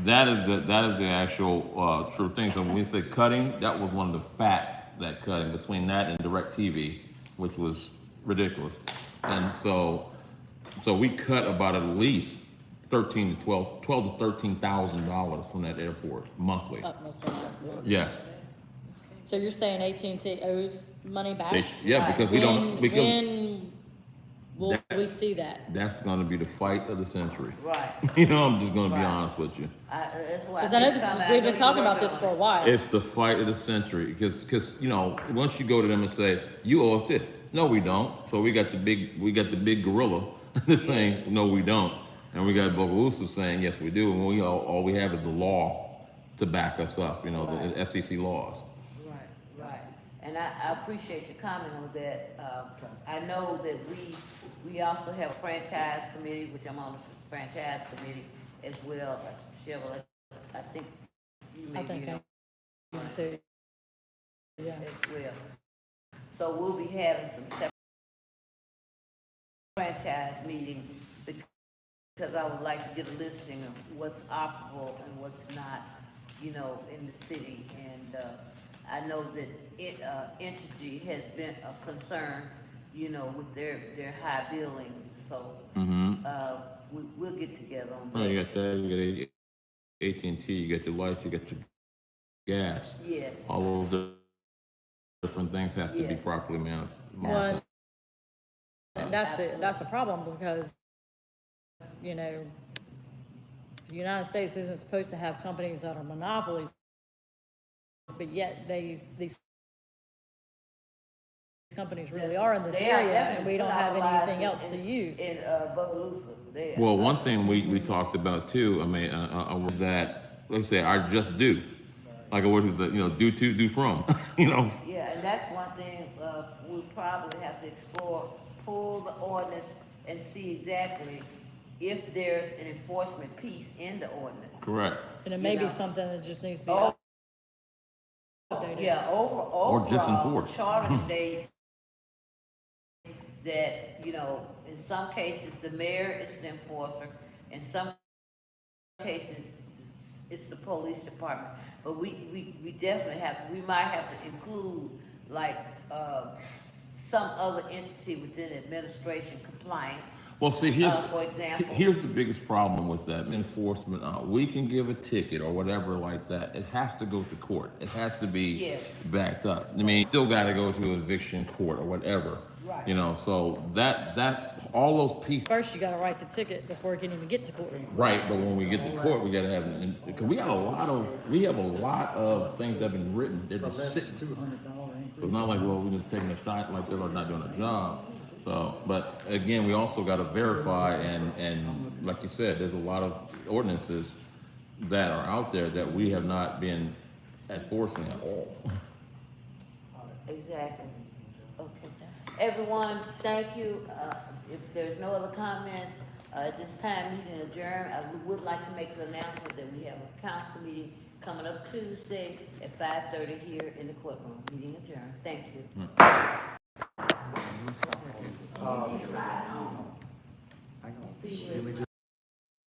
that is the actual true thing. So when we say cutting, that was one of the that cutting between that and DirecTV, which was ridiculous. And so we cut about at least $12 to $13,000 from that airport monthly. Utmost possible. Yes. So you're saying AT&T owes money back? Because we don't. When will we see that? That's going to be the fight of the century. Right. I'm just going to be Right. honest with you. That's why. Because I know we've been talking about this for a while. It's the fight of the century because once you go to them and say you owe us this, no we don't. So we got the big gorilla saying no we don't, and we got Bogalusa saying yes we do, and all we have is the law to back us up. The FCC laws. Right. And I appreciate your comment on that. I know that we also have a franchise committee, which I'm on the franchise committee as well. Cheryl, I think you may I be think on I am too. Yeah. as well. So we'll be having some separate franchise meeting because I would like to get a listing of what's operable and what's not, you know, in the city. And I know that Entergy has been a concern, you know, with their high billing. So we'll get together on Oh, that. you got that, you got AT&T, you got your lights, you got your gas. Yes. All those different things have to be Yes. properly managed. Well, and that's a problem because, you know, the United States isn't supposed to have companies that are monopolies, but yet these companies really are in this They are area, and definitely we don't have monopolized anything else to in- use. In Bogalusa, they. Well, one thing we talked about too, I mean, was that, let's say, our just due. Like it was, you know, due to, due from, you know. Yeah, and that's one thing, we'll probably have to explore, pull the ordinance and see exactly if there's an enforcement piece in the ordinance. Correct. And it may You be know. something that just needs to be Oh, updated. yeah, Or overall, disenforced. charter states that, you know, in some cases, the mayor is the enforcer, in some cases, it's the police department. But we definitely we might have to include, like, some other entity within administration compliance. Well, see, For example. here's the biggest problem with that enforcement. We can give a ticket or whatever like that. It has to go to court. It has to be Yes. backed up. I mean, you still got to go to eviction court or whatever. Right. You know, so that all those pieces. First, you gotta write the ticket before it can even get to court. Right, but when we get to court, we gotta have, because we have a lot of things that have been written. They're just sitting. $200 So increase. it's not like, well, we're just taking a shot like they're not doing a job. So, but again, we also gotta verify and like you said, there's a lot of ordinances that are out there that we have not been enforcing at all. Exactly. Okay. Everyone, thank you. If there's no other comments, at this time, meeting adjourned. I would like to make the announcement that we have a council meeting coming up Tuesday at 5:30 here in the courtroom. Meeting adjourned. Thank you.